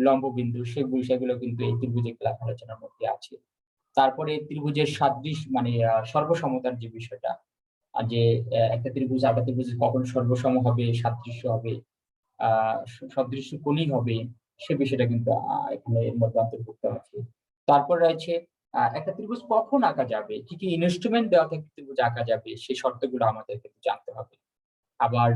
লম্ববিন্দু, সেই বিষয়গুলো কিন্তু এই ত্রিভুজের ক্লাস আলোচনার মধ্যে আছে। তারপরে ত্রিভুজের সাদৃশ মানে সর্বসমতার যে বিষয়টা, যে একটা ত্রিভুজ আরেকটা ত্রিভুজ কখন সর্বসম হবে, সাদৃশ্য হবে, সদৃশ্য কোণই হবে, সে বিষয়টা কিন্তু এখানে এর মধ্যে অন্তর্ভুক্ত আছে। তারপর রয়েছে একটা ত্রিভুজ কখন আঁকা যাবে, কি কি ইনস্ট্রুমেন্ট দেওয়া থাকে ত্রিভুজ আঁকা যাবে সেই শর্তগুলো আমাদের কিন্তু জানতে হবে। আবার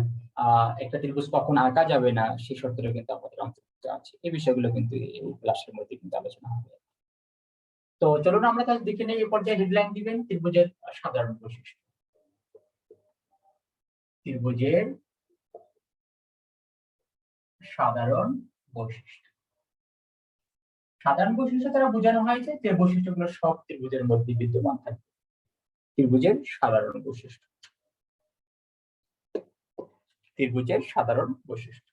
একটা ত্রিভুজ কখন আঁকা যাবে না সেই শর্তটা কিন্তু আমাদের অন্তর্ভুক্ত আছে। এই বিষয়গুলো কিন্তু এই ক্লাসের মধ্যে কিন্তু আলোচনা হবে। তো চলুন আমরা তাহলে দেখে নেই এই পর্যায়ে হেডলাইন দিবেন ত্রিভুজের সাধারণ বৈশিষ্ট্য। ত্রিভুজের সাধারণ বৈশিষ্ট্য। সাধারণ বৈশিষ্ট্য দ্বারা বোঝানো হয়েছে যে বৈশিষ্ট্যগুলো সব ত্রিভুজের মধ্যে বিদ্যমান থাকে। ত্রিভুজের সাধারণ বৈশিষ্ট্য। ত্রিভুজের সাধারণ বৈশিষ্ট্য।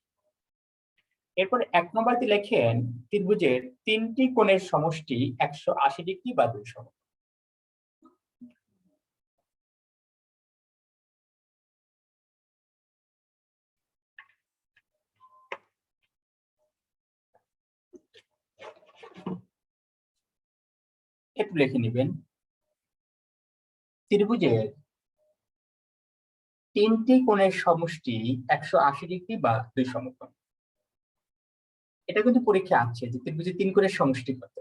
এরপরে 1 নম্বরটি লেখেন ত্রিভুজের 3টি কোণের সমষ্টি 180 ডিগ্রি বা 2 সমকোণ। একটু লিখে নেবেন ত্রিভুজের 3টি কোণের সমষ্টি 180 ডিগ্রি বা 2 সমকোণ। এটা কিন্তু পরীক্ষা আছে যে ত্রিভুজের 3 কোণের সমষ্টি কত।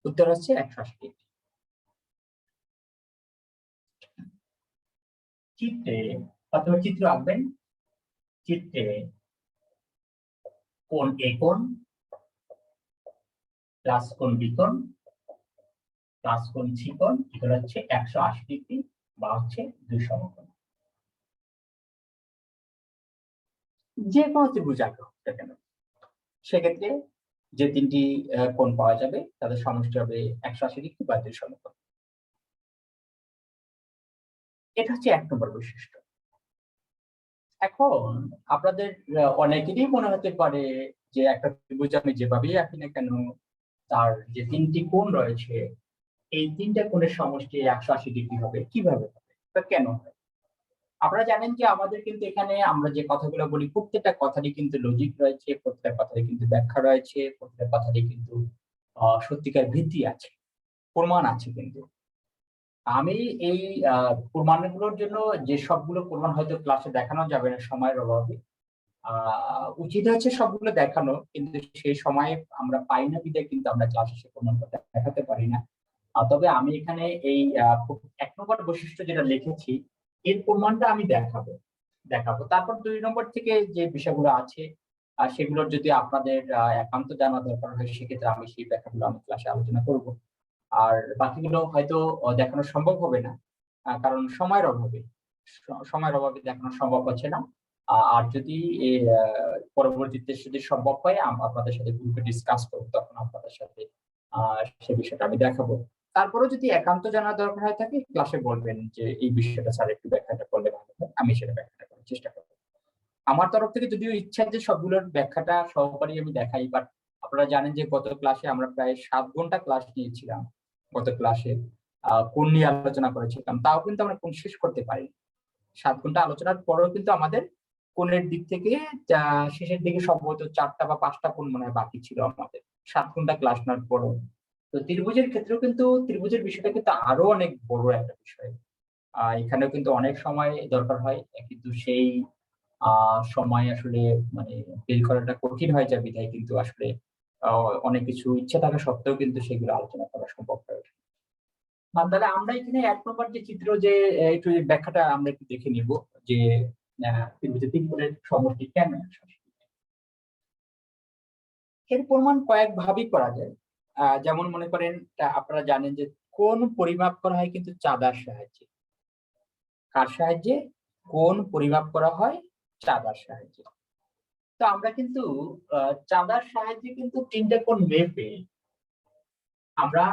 উত্তর হচ্ছে 180 ডিগ্রি। চিত্রে অথবা চিত্র আঁকবেন। চিত্রে কোণ এ কোণ প্লাস কোণ বি কোণ প্লাস কোণ সি কোণ এগুলো হচ্ছে 180 ডিগ্রি বা হচ্ছে 2 সমকোণ। যে কোনো ত্রিভুজ আঁকা হোক না কেন সেক্ষেত্রে যে 3টি কোণ পাওয়া যাবে তাদের সমষ্টি হবে 180 ডিগ্রি বা 2 সমকোণ। এটা হচ্ছে 1 নম্বর বৈশিষ্ট্য। এখন আপনাদের অনেকেরই মনে হতে পারে যে একটা ত্রিভুজ আমি যেভাবেই আঁকি না কেন তার যে 3টি কোণ রয়েছে এই 3টা কোণের সমষ্টি 180 ডিগ্রি হবে, কিভাবে হবে বা কেন হয়? আপনারা জানেন যে আমাদের কিন্তু এখানে আমরা যে কথাগুলো বলি প্রত্যেকটা কথারই কিন্তু লজিক রয়েছে, প্রত্যেকটা কথারই কিন্তু ব্যাখ্যা রয়েছে, প্রত্যেকটা কথারই কিন্তু সত্যিকার ভিত্তি আছে, প্রমাণ আছে। কিন্তু আমি এই প্রমাণগুলোর জন্য যে সবগুলো প্রমাণ হয়তো ক্লাসে দেখানো যাবে না সময়ের অভাবে, উচিত হচ্ছে সবগুলো দেখানো, কিন্তু সেই সময় আমরা পাই না বিধায় কিন্তু আমরা ক্লাসে সে প্রমাণটা দেখাতে পারি না। তবে আমি এখানে এই 1 নম্বর বৈশিষ্ট্য যেটা লিখেছি এর প্রমাণটা আমি দেখাবো। তারপর 2 নম্বর থেকে যে বিষয়গুলো আছে সেগুলোর যদি আপনাদের একান্ত জানা দরকার হয় সেক্ষেত্রে আমি সেই ব্যাখ্যাগুলো আমি ক্লাসে আলোচনা করব। আর বাকিগুলো হয়তো দেখানো সম্ভব হবে না, কারণ সময়ের অভাবে দেখানো সম্ভব হচ্ছে না। আর যদি পরবর্তীতে যদি সম্ভব হয় আপনাদের সাথে গ্রুপে ডিসকাস করবো, তখন আপনাদের সাথে সে বিষয়টা আমি দেখাবো। তারপরেও যদি একান্ত জানার দরকার হয় থাকে ক্লাসে বলবেন যে এই বিষয়টা স্যার একটু ব্যাখ্যাটা করলে ভালো হয়, আমি সেটা ব্যাখ্যাটা করার চেষ্টা করবো। আমার তরফ থেকে যদিও ইচ্ছা যে সবগুলোর ব্যাখ্যাটা সহকারী আমি দেখাই, বাট আপনারা জানেন যে গত ক্লাসে আমরা প্রায় 7 ঘন্টা ক্লাস নিয়েছিলাম। গত ক্লাসে কোন নিয়ে আলোচনা করেছিলাম, তাও কিন্তু আমরা কোন শেষ করতে পারি। 7 ঘন্টা আলোচনার পরেও কিন্তু আমাদের কোণের দিক থেকে শেষের দিকে সম্ভবত 4টা বা 5টা কোণ মনে হয় বাকি ছিল আমাদের 7 ঘন্টা ক্লাস নেওয়ার পরেও। তো ত্রিভুজের ক্ষেত্রেও কিন্তু ত্রিভুজের বিষয়টা কিন্তু আরো অনেক বড় একটা বিষয়। এখানেও কিন্তু অনেক সময় দরকার হয়, কিন্তু সেই সময় আসলে মানে বের করাটা কঠিন হয়ে যায় বিধায় কিন্তু আসলে অনেক কিছু ইচ্ছা থাকা সত্ত্বেও কিন্তু সেগুলো আলোচনা করা সম্ভব হয় ওঠে না। তাহলে আমরা এখানে 1 নম্বর যে চিত্র যে একটু ব্যাখ্যাটা আমরা একটু দেখে নিব যে ত্রিভুজের 3 কোণের সমষ্টি কেন 180। এর প্রমাণ কয়েক ভাবেই করা যায়। যেমন মনে করেন আপনারা জানেন যে কোণ পরিমাপ করা হয় কিন্তু চাঁদার সাহায্যে। কার সাহায্যে? কোণ পরিমাপ করা হয় চাঁদার সাহায্যে। তো আমরা কিন্তু চাঁদার সাহায্যে কিন্তু 3টে কোণ মেপে আমরা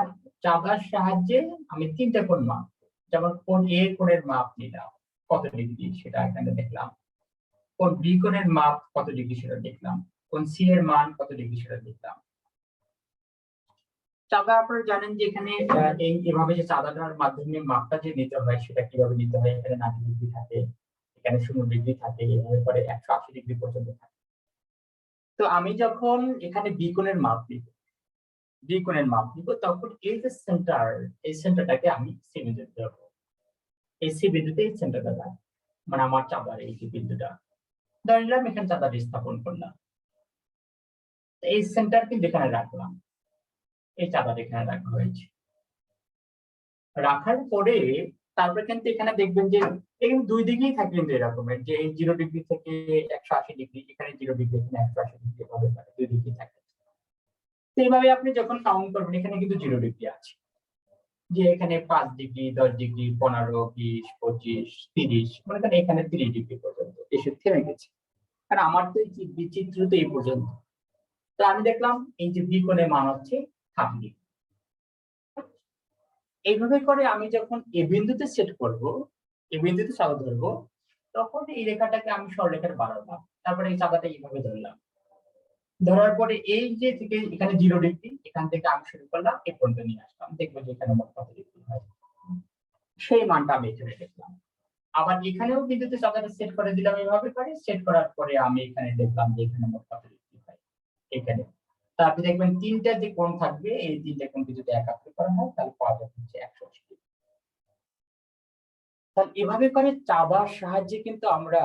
চাঁদার সাহায্যে আমি 3টে কোণ মাপ, যেমন কোণ এ কোণের মাপ নিলাম কত ডিগ্রি সেটা এখানে দেখলাম, কোণ বি কোণের মাপ কত ডিগ্রি সেটা দেখলাম, কোণ সি এর মান কত ডিগ্রি সেটা দেখলাম। চাঁদা আপনারা জানেন যে এখানে এভাবে যে চাঁদাটার মাধ্যমে মাপটা যে নিতে হয় সেটা কিভাবে নিতে হয়, এখানে 90 ডিগ্রি থাকে, এখানে 0 ডিগ্রি থাকে, এভাবে করে 180 ডিগ্রি পর্যন্ত থাকে। তো আমি যখন এখানে বি কোণের মাপ নিব তখন এই যে সেন্টার, এই সেন্টারটাকে আমি সি বিন্দুতে ধরবো। এই সি বিন্দুতে এই সেন্টারটা থাকে, মানে আমার চাঁদার এই যে বিন্দুটা ধরে নিলাম, এখানে চাঁদাটা স্থাপন করলাম, এই সেন্টার কিন্তু এখানে রাখলাম, এই চাঁদাটা এখানে রাখা হয়েছে। রাখার পরে তারপরে কিন্তু এখানে দেখবেন যে এখানে 2 দিকেই থাকে কিন্তু এরকমের যে এই 0 ডিগ্রি থেকে 180 ডিগ্রি, এখানে 0 ডিগ্রি এখানে 180 ডিগ্রি ভাবে থাকে, 2 দিকেই থাকে। তো এইভাবে আপনি যখন কাউন্ট করবেন এখানে কিন্তু 0 ডিগ্রি আছে, যে এখানে 5 ডিগ্রি, 10 ডিগ্রি, 15, 20, 25, 30, মনে করেন এখানে 30 ডিগ্রি পর্যন্ত এসে থেমে গেছে। কারণ আমার তো এই বিচিত্র তো এই পর্যন্ত। তো আমি দেখলাম এই যে বি কোণের মান হচ্ছে 30 ডিগ্রি। এইভাবে করে আমি যখন এ বিন্দুতে সেট করব, এ বিন্দুতে চাঁদা ধরবো, তখন এই রেখাটাকে আমি সরলরেখার বাড়ালাম, তারপরে এই চাঁদাটা এইভাবে ধরলাম। ধরার পরে এই যে থেকে এখানে 0 ডিগ্রি, এখান থেকে আমি শুরু করলাম এই পর্যন্ত নিয়ে আসলাম, দেখবো যে এখানে মোট কত ডিগ্রি হয়, সেই মানটা আমি এখানে দেখলাম। আবার এখানেও বিন্দুতে চাঁদাটা সেট করে দিলাম, এইভাবে করে সেট করার পরে আমি এখানে দেখলাম যে এখানে মোট কত ডিগ্রি হয় এখানে। তা আপনি দেখবেন 3টা যে কোণ থাকবে, এই 3টা কোণকে যদি একাত্র করা হয় তাহলে পাওয়া যাবে হচ্ছে 180 ডিগ্রি। তাহলে এভাবে করে চাঁদার সাহায্যে কিন্তু আমরা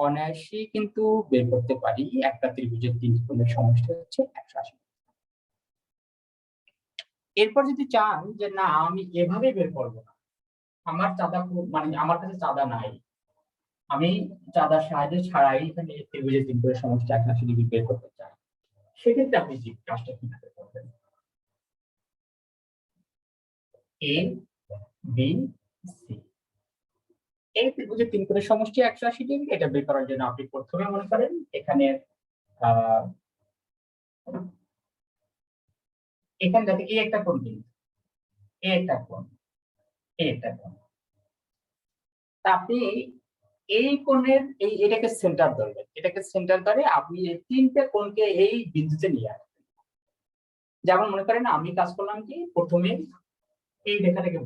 অনায়াসেই কিন্তু বের করতে পারি একটা ত্রিভুজের 3 কোণের সমষ্টি হচ্ছে 180। এরপর যদি চান যে না আমি এভাবে বের করবো না, আমার চাঁদা মানে আমার কাছে চাঁদা নাই, আমি চাঁদার সাহায্যে ছাড়াই এখানে ত্রিভুজের 3 কোণের সমষ্টি 180 ডিগ্রি বের করতে চাই, সেক্ষেত্রে আপনি যে কাজটা কিভাবে করবেন? এ বি সি, এই ত্রিভুজের 3 কোণের সমষ্টি 180 ডিগ্রি, এটা বের করার জন্য আপনি প্রথমে মনে করেন এখানে এখানে দেখেন এই একটা কোণ, কিন্তু এই একটা কোণ, এই একটা কোণ। তা আপনি এই কোণের এটাকে সেন্টার ধরবেন, এটাকে সেন্টার ধরে আপনি এই 3টে কোণকে এই বিন্দুতে নিয়ে আসবেন। যেমন মনে করেন আমি কাজ করলাম কি, প্রথমে এই রেখাটাকে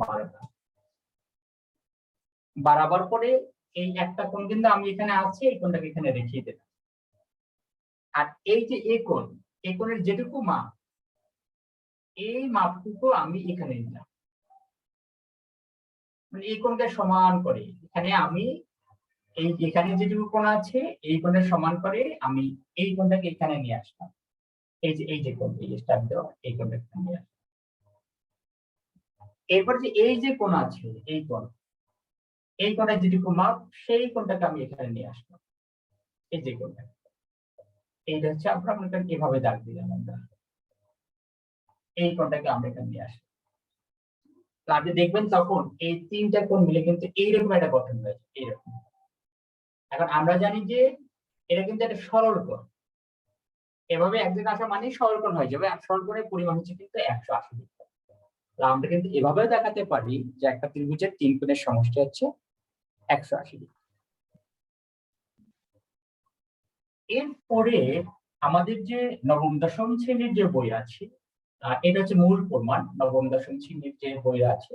বাড়াবার পরে এই একটা কোণ কিন্তু আমি এখানে আছে, এই কোণটাকে এখানে রেখে দিলাম। আর এই যে এই কোণের যেটুকু মাপ, এই মাপটুকু আমি এখানে নিলাম, মানে এই কোণটা সমান করে এখানে আমি এই এখানে যেটুকু কোণ আছে এই কোণের সমান করে আমি এই কোণটাকে এখানে নিয়ে আসলাম। এই যে কোণ, এই যে স্টার দেওয়া, এই কোণটা এখানে নিয়ে আসলাম। এরপর যে এই যে কোণ আছে এই কোণের যেটুকু মাপ সেই কোণটাকে আমি এখানে নিয়ে আসলাম। এই যে কোণটা, এইটা হচ্ছে আমরা এভাবে দাগ দিলাম। আমরা এই কোণটাকে আমরা এখানে নিয়ে আসলাম। আপনি দেখবেন তখন এই তিনটা কোণ মিলে কিন্তু এইরকম একটা গঠন হয়েছে, এইরকম। এখন আমরা জানি যে এটা কিন্তু একটা সরল কোণ, এভাবে এক জায়গায় আসা মানে সরল কোণ হয়ে যাবে, আর সরল কোণের পরিমাণ হচ্ছে কিন্তু 180 ডিগ্রি। আমরা কিন্তু এভাবেও দেখাতে পারি যে একটা ত্রিভুজের তিন কোণের সমষ্টি হচ্ছে 180 ডিগ্রি। এরপরে আমাদের যে নবম দশম শ্রেণীর যে বই আছে, এটা হচ্ছে মূল প্রমাণ। নবম দশম শ্রেণীর যে বই আছে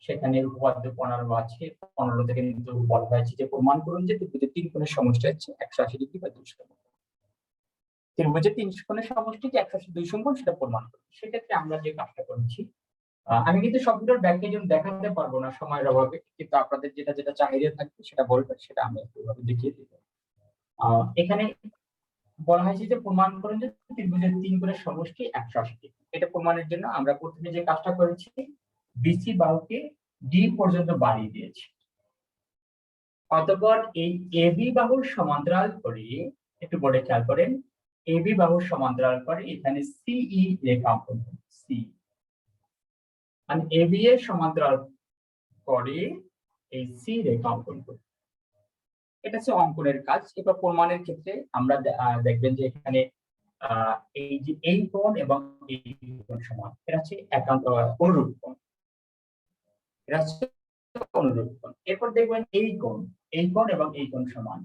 সেখানে উপপাদ্য 15 আছে। 15 থেকে কিন্তু বলা হয়েছে যে প্রমাণ করুন যে ত্রিভুজের তিন কোণের সমষ্টি হচ্ছে 180 ডিগ্রি বা 200 কোণ। ত্রিভুজের তিন কোণের সমষ্টি যে 180 কোণ সেটা প্রমাণ করুন। সেক্ষেত্রে আমরা যে কাজটা করেছি, আমি কিন্তু সবগুলোর ব্যাখ্যা যেন দেখাতে পারবো না সময়ের অভাবে, কিন্তু আপনাদের যেটা যেটা চাহিদা থাকবে সেটা বলবেন, সেটা আমি একটুভাবে দেখিয়ে দিব। এখানে বলা হয়েছে যে প্রমাণ করেন যে ত্রিভুজের তিন কোণের সমষ্টি 180 ডিগ্রি। এটা প্রমাণের জন্য আমরা প্রথমে যে কাজটা করেছি, বিসি বাহুকে ডি পর্যন্ত বাড়িয়ে দিয়েছি। অতঃপর এই এবি বাহুর সমান্তরাল করে, একটু বোর্ডে খেয়াল করেন, এবি বাহুর সমান্তরাল করে এখানে সিই রেখা অঙ্কন করুন। সি মানে এবি এর সমান্তরাল করে এই সি রেখা অঙ্কন করুন। এটা হচ্ছে অঙ্কনের কাজ। এবার প্রমাণের ক্ষেত্রে আমরা দেখবেন যে এখানে এই যে এই কোণ এবং এই কোণ সমান, এটা হচ্ছে একান্ত অনুরূপ কোণ। এটা হচ্ছে অনুরূপ কোণ। এরপর দেখবেন এই কোণ এবং এই কোণ সমান,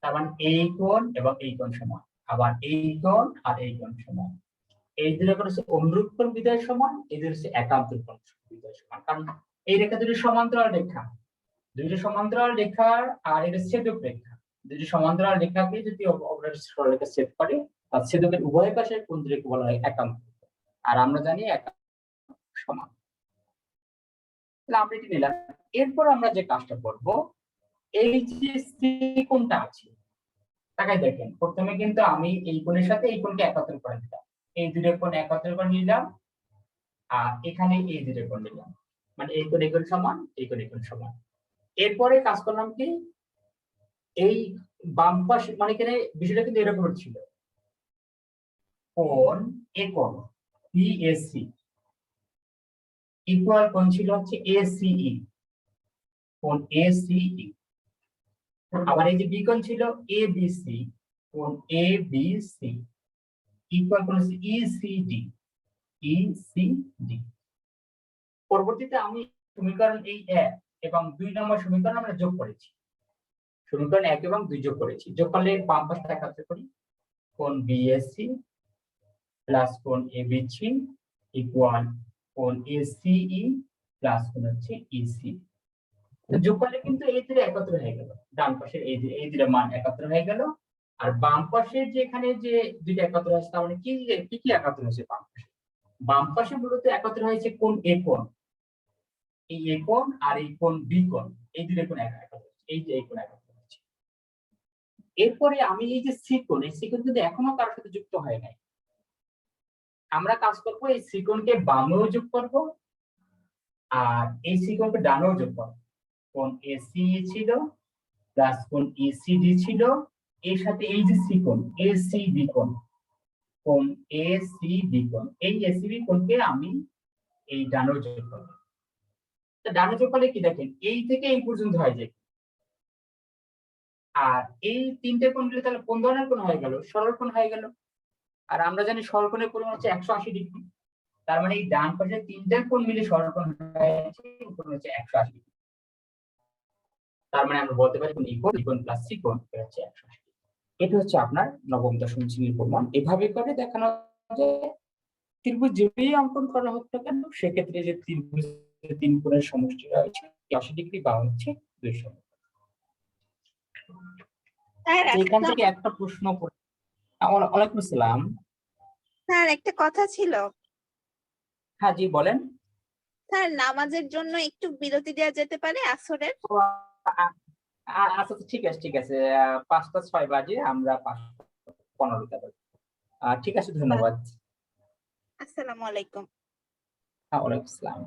তার মানে এই কোণ এবং এই কোণ সমান, আবার এই কোণ আর এই কোণ সমান। এই দুটো কোণ হচ্ছে অনুরূপ কোণ বিধেয় সমান, এই দুটো হচ্ছে একান্ত কোণ বিধেয় সমান। কারণ এই রেখা দুটো সমান্তরাল রেখা, দুইটা সমান্তরাল রেখা, আর এটা ছেদক রেখা। দুইটি সমান্তরাল রেখাকে যদি সরলরেখা ছেদ করে, তার ছেদকের উভয় পাশের কোণ দুটোকে বলা হয় একান্ত। আর আমরা জানি একান্ত সমান। তাহলে আমরা এটি নিলাম। এরপর আমরা যে কাজটা করব, এই যে ত্রিকোণটা আছে, তাকাই দেখেন, প্রথমে কিন্তু আমি এই কোণের সাথে এই কোণকে একাত্তর করে দিলাম, এই দুটো কোণ একাত্তর করে নিলাম, আর এখানে এই দুটো কোণ নিলাম, মানে এই কোণ সমান, এই কোণ সমান। এরপরে কাজ করলাম কি, এই বাম পাশে, মানে এখানে বিষয়টা কিন্তু এরকম ছিল, কোণ এ কোণ বিএসি ইকুয়াল কোণ ছিল হচ্ছে এসিই, কোণ এসিই। আবার এই যে বি কোণ ছিল এবিসি, কোণ এবিসি ইকুয়াল কোণ হচ্ছে ইসিডি, ইসিডি। পরবর্তীতে আমি সমীকরণ এই 1 এবং 2 নম্বর সমীকরণ আমরা যোগ করেছি, সমীকরণ 1 এবং 2 যোগ করেছি। যোগ করলে বাম পাশটা একাত্তর করি, কোণ বিএসসি প্লাস কোণ এবিসি ইকুয়াল কোণ এসিই প্লাস কোণ হচ্ছে ইসি। যোগ করলে কিন্তু এই দুটো একাত্তর হয়ে গেল, ডান পাশের এই দুটো মান একাত্তর হয়ে গেল, আর বাম পাশের যে এখানে যে দুটো একাত্তর হয়েছে, তার মানে কি কি একাত্তর হয়েছে বাম পাশে? বাম পাশে মূলত একাত্তর হয়েছে কোণ এ কোণ, এই এ কোণ আর এই কোণ বি কোণ, এই দুটো কোণ একাত্তর হয়েছে, এই যে এই কোণ একাত্তর হয়েছে। এরপরে আমি এই যে সি কোণ, এই সি কোণ কিন্তু এখনো কারোর সাথে যুক্ত হয় নাই। আমরা কাজ করব, এই সি কোণকে বামেও যোগ করব, আর এই সি কোণকে ডানেও যোগ করব। কোণ এসি ছিল প্লাস কোণ ইসিডি ছিল, এর সাথে এই যে সি কোণ এসিবি কোণ, কোণ এসিবি কোণ, এই এসিবি কোণকে আমি এই ডানেও যোগ করব। তো ডানে যোগ করলে কি দেখেন, এই থেকে এই পর্যন্ত হয়ে যায়, আর এই তিনটে কোণ মিলে তাহলে কোন ধরনের কোণ হয়ে গেল? সরল কোণ হয়ে গেল। আর আমরা জানি সরল কোণের পরিমাণ হচ্ছে 180 ডিগ্রি, তার মানে এই ডান পাশে তিনটে কোণ মিলে সরল কোণ হয়েছে, কোণ হচ্ছে 180 ডিগ্রি। তার মানে আমরা বলতে পারি কোণ ই কোণ প্লাস সি কোণ হচ্ছে 180 ডিগ্রি। এটা হচ্ছে আপনার নবম দশম শ্রেণীর প্রমাণ। এভাবে করে দেখানো যায় ত্রিভুজ যেভাবেই অঙ্কন করা হোক না কেন, সেক্ষেত্রে যে ত্রিভুজের তিন কোণের সমষ্টি রয়েছে 80 ডিগ্রি বা হচ্ছে 200। এখান থেকে একটা প্রশ্ন, ওয়ালাইকুম আসসালাম। স্যার একটা কথা ছিল। হ্যাঁ জি বলেন। স্যার নামাজের জন্য একটু বিরতি দেওয়া যেতে পারে আসরের? আচ্ছা আচ্ছা, ঠিক আছে ঠিক আছে, 5টা 6 বাজে, আমরা 5:15 বাজে। ঠিক আছে, ধন্যবাদ। আসসালামু আলাইকুম। ওয়ালাইকুম আসসালাম।